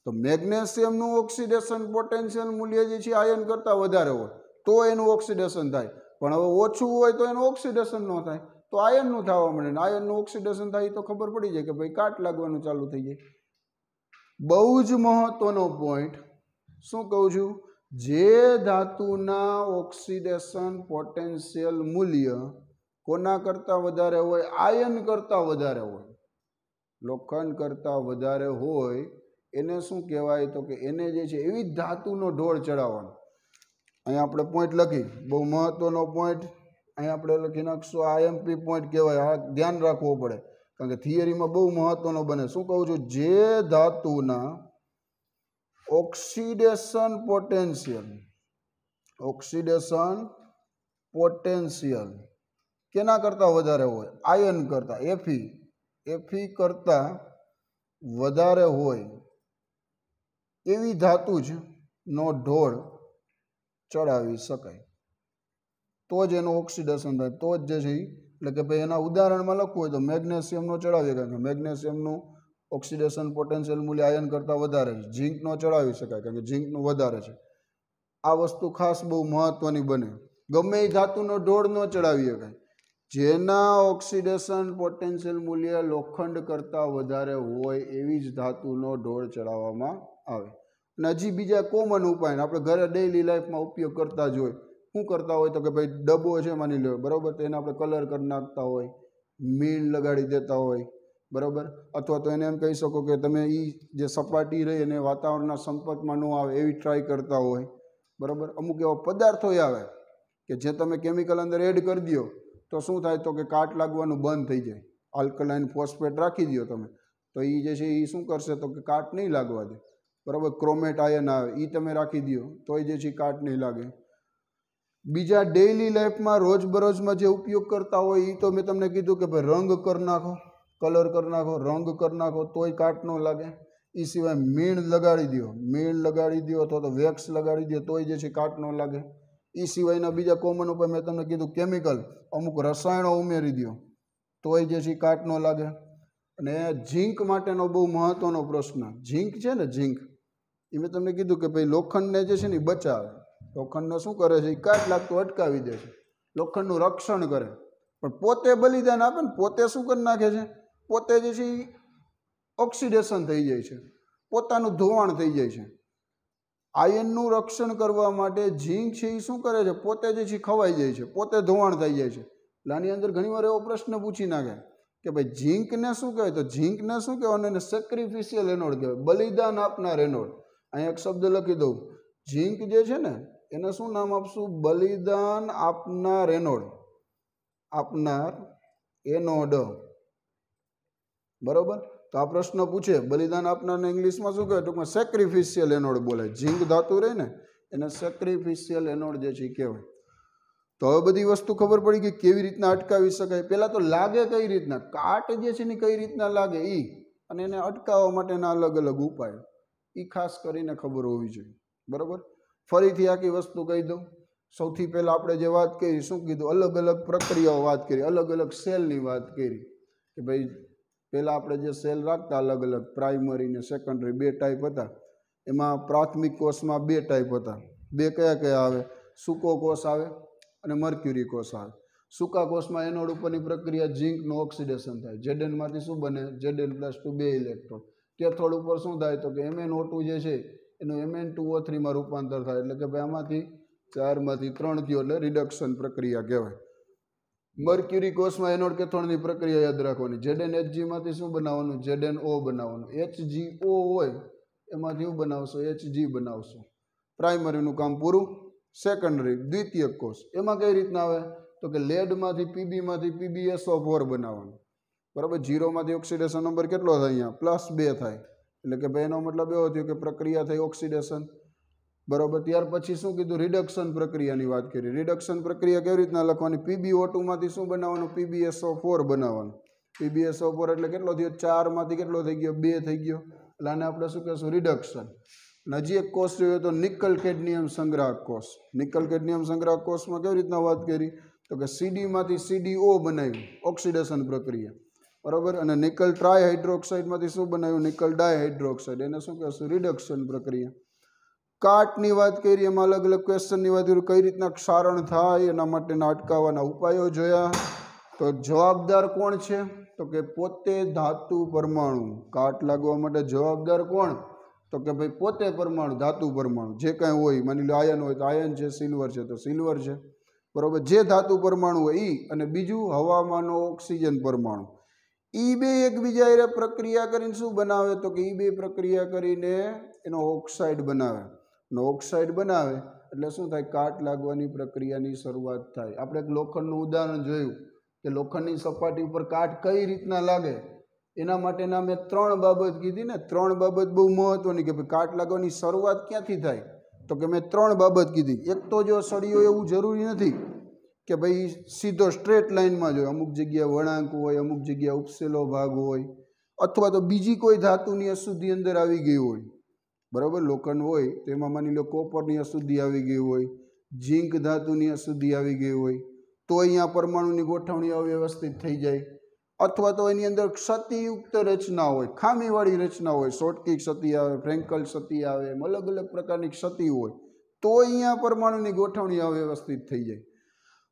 તો મેગ્નેશિયમનું ઓક્સિડેશન પોટેન્શિયલ મૂલ્ય જે છે આયન કરતાં વધારે હોય તો એનું ઓક્સિડેશન થાય. પણ હવે ઓછું હોય તો એનું ઓક્સિડેશન ન થાય, તો આયનનું થવા મળે ને આયનનું ઓક્સિડેશન થાય તો ખબર પડી જાય કે ભાઈ કાટ લાગવાનું ચાલુ થઈ જાય. બહુ જ મહત્વનો પોઈન્ટ શું કહું છું, જે ધાતુના ઓક્સિડેશન પોટેન્શિયલ મૂલ્ય કોના કરતાં વધારે હોય? આયન કરતાં વધારે હોય, લોખંડ કરતાં વધારે હોય એને શું કહેવાય? તો કે એને જે છે એવી ધાતુનો ઢોળ ચડાવવાનો. અહીંયા આપણે પોઈન્ટ લખી, બહુ મહત્વનો પોઈન્ટ અહીંયા આપણે લખી નાખશું. આઈએમપી પોઈન્ટ કહેવાય, આ ધ્યાન રાખવો પડે કારણ કે થિયરીમાં બહુ મહત્વનો બને. શું કહું છું, જે ધાતુના ઓક્સિડેશન પોટેન્શિયલ કેના કરતાં વધારે હોય? આયન કરતાં, એફી કરતાં વધારે હોય એવી ધાતુ જ નો ઢોળ ચડાવી શકાય, તો જ એનું ઓક્સિડેશન થાય. તો જ જે છે એટલે કે ભાઈ એના ઉદાહરણમાં લખવું હોય તો મેગ્નેશિયમનો ચડાવીએ, કારણ કે મેગ્નેશિયમનું ઓક્સિડેશન પોટેન્શિયલ મૂલ્ય આયન કરતાં વધારે છે. ઝીંકનો ચડાવી શકાય કારણ કે ઝીંકનું વધારે છે. આ વસ્તુ ખાસ બહુ મહત્વની બને. ગમે એ ધાતુનો ઢોળ ન ચડાવી શકાય, જેના ઓક્સિડેશન પોટેન્શિયલ મૂલ્ય લોખંડ કરતાં વધારે હોય એવી જ ધાતુનો ઢોળ ચડાવવામાં આવે. અને હજી બીજા કોમન ઉપાય આપણે ઘરે ડેઇલી લાઈફમાં ઉપયોગ કરતા જ હોય. શું કરતા હોય તો કે ભાઈ ડબ્બો છે માની લો, બરાબર, તો એને આપણે કલર કરી નાખતા હોય, મીણ લગાડી દેતા હોય, બરાબર. અથવા તો એને એમ કહી શકો કે તમે એ જે સપાટી રહી એને વાતાવરણના સંપર્કમાં ન આવે એવી ટ્રાય કરતા હોય, બરાબર. અમુક એવા પદાર્થો આવે કે જે તમે કેમિકલ અંદર એડ કરી દો તો શું થાય તો કે કાટ લાગવાનું બંધ થઈ જાય. આલ્કલાઇન ફોસ્ફેટ રાખી દો તમે તો એ જે છે એ શું કરશે તો કે કાટ નહીં લાગવા દે, બરાબર. ક્રોમેટ આયન આવે એ તમે રાખી દો તો એ જે છે કાટ નહીં લાગે. બીજા ડેઇલી લાઈફમાં રોજબરોજમાં જે ઉપયોગ કરતા હોય એ તો મેં તમને કીધું કે ભાઈ રંગ કરી નાખો, કલર કરી નાખો, રંગ કરી નાખો તોય કાટ ન લાગે. એ સિવાય મીણ લગાડી દો અથવા તો વેક્સ લગાડી દો તોય જે છે કાટ ન લાગે. એ સિવાયના બીજા કોમન ઉપર મેં તમને કીધું કેમિકલ, અમુક રસાયણો ઉમેરી દો તોય જે છે કાટ ન લાગે. અને ઝીંક માટેનો બહુ મહત્વનો પ્રશ્ન, ઝીંક છે ને, ઝીંક એ મેં તમને કીધું કે ભાઈ લોખંડને જે છે ને એ બચાવે. લોખંડને શું કરે છે? એ કાટ લાગતું અટકાવી દે છે, લોખંડનું રક્ષણ કરે. પણ પોતે બલિદાન આપે ને, પોતે શું કરી નાખે છે? પોતે જે છે એ ઓક્સિડેશન થઈ જાય છે, પોતાનું ધોવાણ થઈ જાય છે. આયનનું રક્ષણ કરવા માટે ઝીંક છે એ શું કરે છે? પોતે જે છે ખવાઈ જાય છે, પોતે ધોવાણ થઈ જાય છે. એટલે આની અંદર ઘણીવાર એવો પ્રશ્ન પૂછી નાખે કે ભાઈ ઝીંકને શું કહેવાય? તો ઝીંકને શું કહેવાય? એને સેક્રિફિશિયલ એનોડ કહેવાય, બલિદાન આપનાર એનોડ. અહીંયા એક શબ્દ લખી દઉં, ઝીંક જે છે ને એને શું નામ આપશું? બલિદાન આપનાર એનોડ, બરોબર. તો આ પ્રશ્ન પૂછે બલિદાન આપનારને ઇંગ્લિશમાં શું કહેવાય? ટૂંકમાં સેક્રિફિશિયલ એનોડ બોલે. ઝીંક ધાતુ રહે ને એને સેક્રિફિશિયલ એનોડ જે છે કહેવાય. તો હવે બધી વસ્તુ ખબર પડી કે કેવી રીતના અટકાવી શકાય. પહેલાં તો લાગે કઈ રીતના, કાટ જે છે ને કઈ રીતના લાગે એ, અને એને અટકાવવા માટેના અલગ અલગ ઉપાય એ ખાસ કરીને ખબર હોવી જોઈએ, બરાબર. ફરીથી આખી વસ્તુ કહી દઉં. સૌથી પહેલાં આપણે જે વાત કરી શું કીધું? અલગ અલગ પ્રક્રિયાઓ વાત કરી, અલગ અલગ સેલની વાત કરી કે ભાઈ પહેલાં આપણે જે સેલ રાખતા અલગ અલગ પ્રાઇમરી ને સેકન્ડરી બે ટાઈપ હતા. એમાં પ્રાથમિક કોષમાં બે ટાઈપ હતા. બે કયા કયા આવે? સૂકો કોષ આવે અને મર્ક્યુરી કોષ આવે. સૂકા કોષમાં એનોડ ઉપરની પ્રક્રિયા ઝીંકનું ઓક્સિડેશન થાય. Znમાંથી શું બને? Zn+2 2 electron. કેથોડ ઉપર શું થાય તો કે MnO2 જે છે એનું Mn2O3 માં રૂપાંતર થાય. એટલે કે ભાઈ આમાંથી 4 માંથી 3 થયો એટલે રિડક્શન પ્રક્રિયા કહેવાય. મર્ક્યુરી કોષમાં એનોડ કેથોડની પ્રક્રિયા યાદ રાખવાની. ZnHg માંથી શું બનાવવાનું? ZnO બનાવવાનું. HgO હોય એમાંથી શું બનાવશો? Hg બનાવશો. પ્રાઇમરીનું કામ પૂરું. સેકન્ડરી દ્વિતીયક કોષ એમાં કઈ રીતના આવે તો કે લેડમાંથી PbSO4 બનાવવાનું, બરાબર. 0 માંથી ઓક્સિડેશન નંબર કેટલો થાય? અહીંયા +2 થાય. એટલે કે ભાઈ એનો મતલબ એવો થયો કે પ્રક્રિયા થઈ ઓક્સિડેશન. બરાબર. ત્યાર પછી શું કીધું? રિડક્શન પ્રક્રિયાની વાત કરી. રિડક્શન પ્રક્રિયા કેવી રીતના લખવાની? PbO2માંથી શું બનાવવાનું? PbSO4 બનાવવાનું. PbSO4 એટલે કેટલો થયો? 4માંથી કેટલો થઈ ગયો? 2 થઈ ગયો. એટલે આને આપણે શું કહેશું? રિડક્શન. હજી એક કોષ જોઈએ તો નિકલ કેડમિયમ સંગ્રાહક કોષ. નિકલ કેડમિયમ સંગ્રાહક કોષમાં કેવી રીતના વાત કરી? તો કે Cdમાંથી CdO બનાવ્યું, ઓક્સિડેશન પ્રક્રિયા. બરાબર. અને નિકલ ટ્રાયહાઇડ્રોક્સાઇડમાંથી શું બનાવ્યું? નિકલ ડાયહાઇડ્રોક્સાઇડ. એને શું કહેશું? રિડક્શન પ્રક્રિયા. કાટની વાત કરી, એમાં અલગ અલગ ક્વેશ્ચનની વાત કરી. કઈ રીતના ક્ષારણ થાય એના માટેના અટકાવવાના ઉપાયો જોયા. તો જવાબદાર કોણ છે? તો કે પોતે ધાતુ પરમાણુ. કાટ લાગવા માટે જવાબદાર કોણ? તો કે ભાઈ પોતે પરમાણુ, ધાતુ પરમાણુ જે કાંઈ હોય. માની લો આયન હોય તો આયન છે, સિલ્વર છે તો સિલ્વર છે. બરાબર. જે ધાતુ પરમાણુ હોય એ. અને બીજું હવામાંનો ઓક્સિજન પરમાણુ. એ બે એકબીજા પ્રક્રિયા કરીને શું બનાવે? તો કે એ બે પ્રક્રિયા કરીને એનો ઓક્સાઇડ બનાવે. ઓક્સાઇડ બનાવે એટલે શું થાય? કાટ લાગવાની પ્રક્રિયાની શરૂઆત થાય. આપણે એક લોખંડનું ઉદાહરણ જોયું કે લોખંડની સપાટી ઉપર કાટ કઈ રીતના લાગે. એના માટેના મેં 3 બાબત કીધી ને. 3 બાબત બહુ મહત્વની કે ભાઈ કાટ લાગવાની શરૂઆત ક્યાંથી થાય. તો કે મેં 3 બાબત કીધી. એક તો જો સળિયો એવું જરૂરી નથી કે ભાઈ સીધો સ્ટ્રેટ લાઇનમાં જોઈએ. અમુક જગ્યાએ વળાંક હોય, અમુક જગ્યાએ ઉપસેલો ભાગ હોય, અથવા તો બીજી કોઈ ધાતુની અશુદ્ધિ અંદર આવી ગઈ હોય. બરાબર. લોખંડ હોય તો એમાં માની લો કોપરની અશુદ્ધિ આવી ગઈ હોય, ઝીંક ધાતુની અશુદ્ધિ આવી ગઈ હોય, તો અહીંયા પરમાણુની ગોઠવણી અવ્યવસ્થિત થઈ જાય. અથવા તો એની અંદર ક્ષતિયુક્ત રચના હોય, ખામીવાળી રચના હોય, શોર્ટકી ક્ષતિ આવે, ફ્રેન્કલ ક્ષતિ આવે, એમ અલગ અલગ પ્રકારની ક્ષતિ હોય, તો અહીંયા પરમાણુની ગોઠવણી અવ્યવસ્થિત થઈ જાય.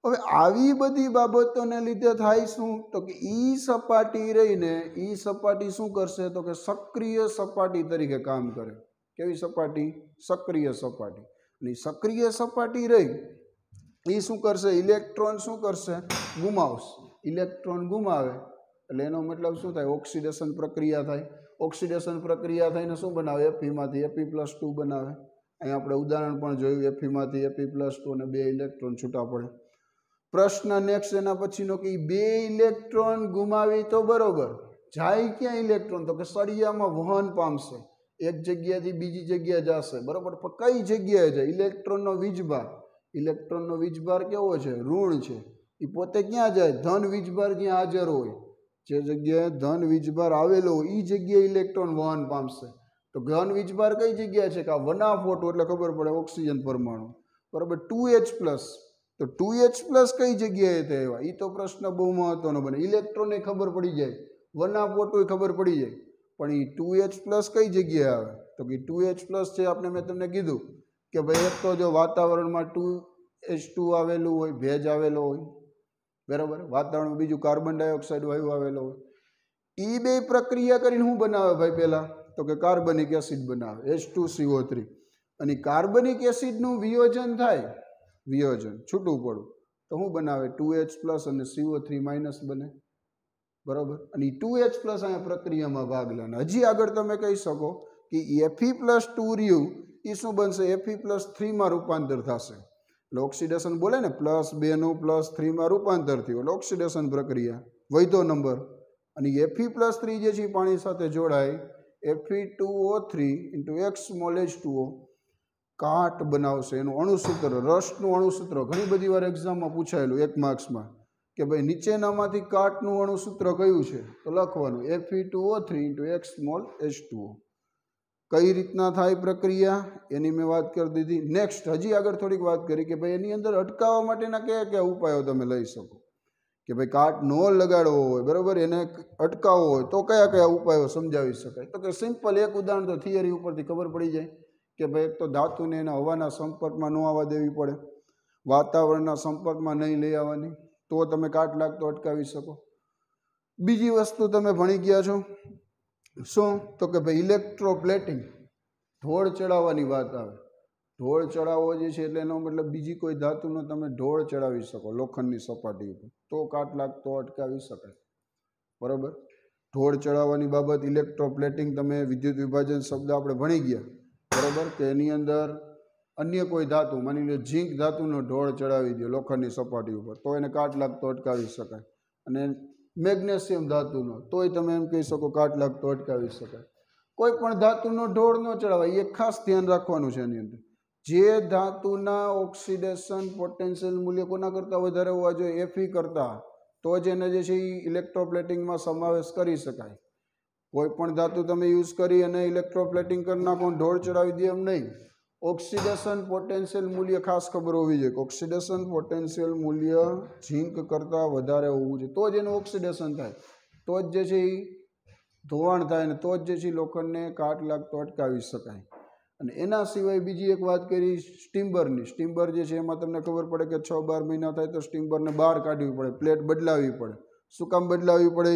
હવે આવી બધી બાબતોને લીધે થાય શું? તો કે ઈ સપાટી રહીને ઈ સપાટી શું કરશે? તો કે સક્રિય સપાટી તરીકે કામ કરે. કેવી સપાટી? સક્રિય સપાટી. અને સક્રિય સપાટી રહી એ શું કરશે? ઇલેક્ટ્રોન શું કરશે? ગુમાવશે. ઇલેક્ટ્રોન ગુમાવે એટલે એનો મતલબ શું થાય? ઓક્સિડેશન પ્રક્રિયા થાય. ઓક્સિડેશન પ્રક્રિયા થઈને શું બનાવે? Feમાંથી Fe+2 બનાવે. અહીં આપણે ઉદાહરણ પણ જોયું. Feમાંથી Fe+2 અને 2 ઇલેક્ટ્રોન છૂટા પડે. પ્રશ્ન નેક્સ્ટ એના પછીનો કે 2 ઇલેક્ટ્રોન ગુમાવી તો બરોબર, જાય ક્યાં ઇલેક્ટ્રોન? તો કે સળિયામાં વહન પામશે, એક જગ્યાથી બીજી જગ્યાએ જશે. બરોબર. પણ કઈ જગ્યાએ જાય? ઇલેક્ટ્રોનનો વીજભાર. ઇલેક્ટ્રોનનો વીજભાર કેવો છે? ઋણ છે. એ પોતે ક્યાં જાય? ધન વીજભાર જ્યાં હાજર હોય, જે જગ્યાએ ધન વીજભાર આવેલો હોય એ જગ્યાએ ઇલેક્ટ્રોન વહન પામશે. તો ધન વીજભાર કઈ જગ્યાએ છે? કે વનાફોટો એટલે ખબર પડે ઓક્સિજન પરમાણુ. બરાબર. 2H+. તો 2H+ કઈ જગ્યાએ થયા? એ તો પ્રશ્ન બહુ મહત્વનો બને. ઇલેક્ટ્રોનને ખબર પડી જાય, વનાફોટો ખબર પડી જાય, પણ એ 2H+ કઈ જગ્યાએ આવે? તો કે 2H+ છે આપણે મેં તમને કીધું કે ભાઈ એક તો જો વાતાવરણમાં 2H2 આવેલું હોય, ભેજ આવેલો હોય. બરાબર. વાતાવરણમાં બીજું કાર્બન ડાયોક્સાઇડ વાયુ આવેલો હોય. એ બે પ્રક્રિયા કરીને શું બનાવે ભાઈ? પહેલા તો કે કાર્બનિક એસિડ બનાવે, H2CO3. અને કાર્બનિક એસિડનું વિયોજન થાય, વિયોજન છૂટું પડું તો શું બનાવે? 2H+ અને CO3- બને. બરાબર. અને 2H+ અહીંયા પ્રક્રિયામાં ભાગ લે. હજી આગળ તમે કહી શકો કે Fe+2 રહ્યું એ શું બનશે? Fe+3માં રૂપાંતર થશે. એટલે ઓક્સિડેશન બોલે ને, +2 નું +3માં રૂપાંતર થયું એટલે ઓક્સિડેશન પ્રક્રિયા. વધ્યો નંબર. અને Fe+3 જે છે પાણી સાથે જોડાય, Fe2O3 x H2O કાટ બનાવશે. એનું અણુસૂત્ર, રસનું અણુસૂત્ર ઘણી બધી વાર એક્ઝામમાં પૂછાયેલું 1 માર્ક્સમાં કે ભાઈ નીચેનામાંથી કાટનું અણુસૂત્ર કયું છે? તો લખવાનું Fe2O3 x H2O. કઈ રીતના થાય પ્રક્રિયા એની મેં વાત કરી દીધી. નેક્સ્ટ હજી આગળ થોડીક વાત કરી કે ભાઈ એની અંદર અટકાવવા માટેના કયા કયા ઉપાયો તમે લઈ શકો. કે ભાઈ કાટ ન લગાડવો હોય, બરાબર, એને અટકાવવો હોય તો કયા કયા ઉપાયો સમજાવી શકાય? તો કે સિમ્પલ એક ઉદાહરણ તો થિયરી ઉપરથી ખબર પડી જાય કે ભાઈ એક તો ધાતુને એના હવાના સંપર્કમાં ન આવવા દેવી પડે, વાતાવરણના સંપર્કમાં નહીં લઈ આવવાની, તો તમે કાટ લાગતો અટકાવી શકો. બીજી વસ્તુ તમે ભણી ગયા છો શું? તો કે ભાઈ ઇલેક્ટ્રોપ્લેટિંગ, ઢોળ ચડાવવાની વાત આવે. ઢોળ ચડાવવો જે છે એટલે એનો મતલબ બીજી કોઈ ધાતુનો તમે ઢોળ ચડાવી શકો લોખંડની સપાટી ઉપર, તો કાટ લાગતો અટકાવી શકાય. બરાબર. ઢોળ ચડાવવાની બાબત ઇલેક્ટ્રોપ્લેટિંગ, તમે વિદ્યુત વિભાજન શબ્દ આપણે ભણી ગયા. બરાબર. કે એની અંદર અન્ય કોઈ ધાતુ, માની લો ઝીંક ધાતુનો ઢોળ ચડાવી દો લોખંડની સપાટી ઉપર, તો એને કાટ લાગતો અટકાવી શકાય. અને મેગ્નેશિયમ ધાતુનો, તોય તમે એમ કહી શકો કાટ લાગતો અટકાવી શકાય. કોઈ પણ ધાતુનો ઢોળ ન ચડાવાય, એ ખાસ ધ્યાન રાખવાનું છે એની અંદર. જે ધાતુના ઓક્સિડેશન પોટેન્શિયલ મૂલ્ય કોના કરતાં વધારે હોવા જોઈએ? Fe કરતાં, તો જ એને જે છે એ ઇલેક્ટ્રોપ્લેટિંગમાં સમાવેશ કરી શકાય. કોઈ પણ ધાતુ તમે યુઝ કરી અને ઇલેક્ટ્રોપ્લેટિંગ કરી નાખો, ઢોળ ચડાવી દે એમ નહીં. ઓક્સિડેશન પોટેન્શિયલ મૂલ્ય ખાસ ખબર હોવી જોઈએ. ઓક્સિડેશન પોટેન્શિયલ મૂલ્ય ઝીંક કરતાં વધારે હોવું જોઈએ, તો જ એનું ઓક્સિડેશન થાય, તો જ જે છે એ ધોવાણ થાય ને તો જ જે છે લોખંડને કાટ લાગતો અટકાવી શકાય. અને એના સિવાય બીજી એક વાત કરી સ્ટીમ્બરની. સ્ટીમ્બર જે છે એમાં તમને ખબર પડે કે 6-12 મહિના થાય તો સ્ટીમ્બરને બહાર કાઢવી પડે, પ્લેટ બદલાવવી પડે. શું કામ બદલાવવી પડે?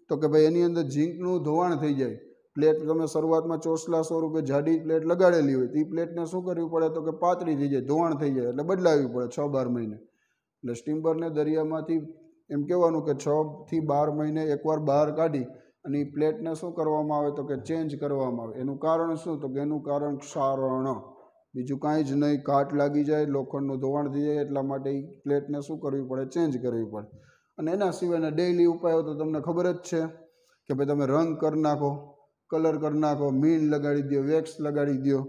તો કે ભાઈ એની અંદર ઝીંકનું ધોવાણ થઈ જાય. પ્લેટ તમે શરૂઆતમાં ચોસલા સ્વરૂપે જાડી પ્લેટ લગાડેલી હોય તો એ પ્લેટને શું કરવી પડે? તો કે પાતળી થઈ જાય, ધોવાણ થઈ જાય, એટલે બદલાવવી પડે 6-12 મહિને. એટલે સ્ટીમ્બરને દરિયામાંથી એમ કહેવાનું કે 6 થી 12 મહિને એકવાર બહાર કાઢી અને એ પ્લેટને શું કરવામાં આવે? તો કે ચેન્જ કરવામાં આવે. એનું કારણ શું? તો કે એનું કારણ ક્ષારણ, બીજું કાંઈ જ નહીં. કાટ લાગી જાય, લોખંડનું ધોવાણ થઈ જાય, એટલા માટે એ પ્લેટને શું કરવી પડે? ચેન્જ કરવી પડે. અને એના સિવાયના ડેઇલી ઉપાયો તો તમને ખબર જ છે કે ભાઈ તમે રંગ કરી નાખો, કલર કરી નાખો, મીણ લગાડી દો, વેક્સ લગાડી દો,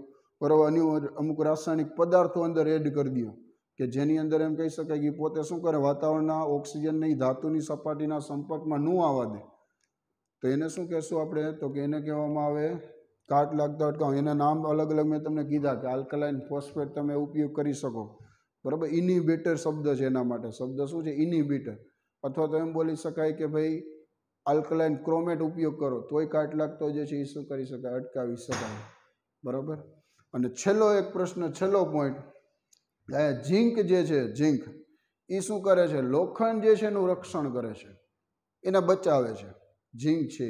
બરાબર. અમુક રાસાયણિક પદાર્થો અંદર એડ કરી દો કે જેની અંદર એમ કહી શકાય કે પોતે શું કરે? વાતાવરણના ઓક્સિજનની ધાતુની સપાટીના સંપર્કમાં ન આવવા દે. તો એને શું કહેશું આપણે? તો કે એને કહેવામાં આવે કાટ લાગતા અટકાવ. એના નામ અલગ અલગ મેં તમને કીધા કે આલ્કલાઇન ફોસ્ફેટ તમે ઉપયોગ કરી શકો, બરાબર. ઇનિબિટર શબ્દ છે એના માટે. શબ્દ શું છે? ઇનિબિટર. અથવા તો એમ બોલી શકાય કે ભાઈ આલ્કલાઇન ક્રોમેટ ઉપયોગ કરો તોય કાટ લાગતો જે છે એ શું કરી શકાય? અટકાવી શકાય, બરાબર. અને છેલ્લો એક પ્રશ્ન, છેલ્લો પોઈન્ટ, ઝીંક જે છે, ઝીંક એ શું કરે છે? લોખંડ જે છે એનું રક્ષણ કરે છે, એને બચાવે છે. ઝીંક છે,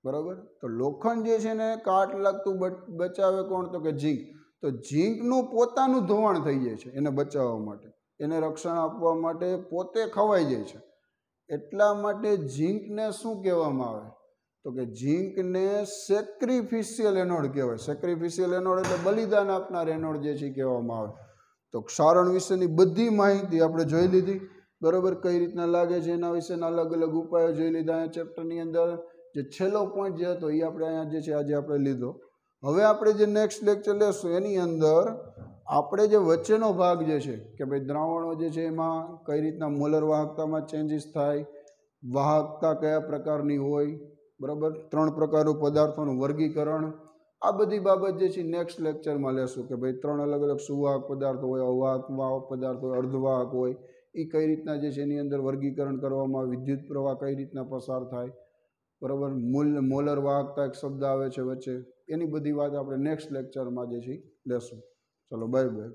બરાબર. તો લોખંડ જે છે ને કાટ લાગતું બચાવે કોણ? તો કે ઝીંક. તો ઝીંકનું પોતાનું ધોવાણ થઈ જાય છે એને બચાવવા માટે, એને રક્ષણ આપવા માટે પોતે ખવાઈ જાય છે. એટલા માટે ઝીંકને શું કહેવામાં આવે? તો કે ઝીંકને સેક્રિફિશિયલ એનોડ કહેવાય. સેક્રિફિશિયલ એનોડ એટલે બલિદાન આપનાર એનોડ જે છે કહેવામાં આવે. તો ક્ષારણ વિશેની બધી માહિતી આપણે જોઈ લીધી, બરાબર. કઈ રીતના લાગે છે એના વિશેના અલગ અલગ ઉપાયો જોઈ લીધા. અહીંયા ચેપ્ટરની અંદર જે છેલ્લો પોઈન્ટ જે હતો એ આપણે અહીંયા જે છે આજે આપણે લીધો. હવે આપણે જે નેક્સ્ટ લેક્ચર લેશું એની અંદર આપણે જે વચ્ચેનો ભાગ જે છે કે ભાઈ દ્રાવણો જે છે એમાં કઈ રીતના મોલર વાહકતામાં ચેન્જીસ થાય, વાહકતા કયા પ્રકારની હોય, બરાબર. 3 પ્રકારનું પદાર્થોનું વર્ગીકરણ, આ બધી બાબત જે છે નેક્સ્ટ લેક્ચરમાં લેશું કે ભાઈ 3 અલગ અલગ સુવાહક પદાર્થો હોય, અવાહક પદાર્થો હોય, અર્ધવાહક હોય, એ કઈ રીતના જે છે એની અંદર વર્ગીકરણ કરવામાં આવે, વિદ્યુત પ્રવાહ કઈ રીતના પસાર થાય, બરાબર. મોલર વાહકતા એક શબ્દ આવે છે વચ્ચે, એની બધી વાત આપણે નેક્સ્ટ લેક્ચરમાં જે છે લેશું. ચલો, બાય બાય.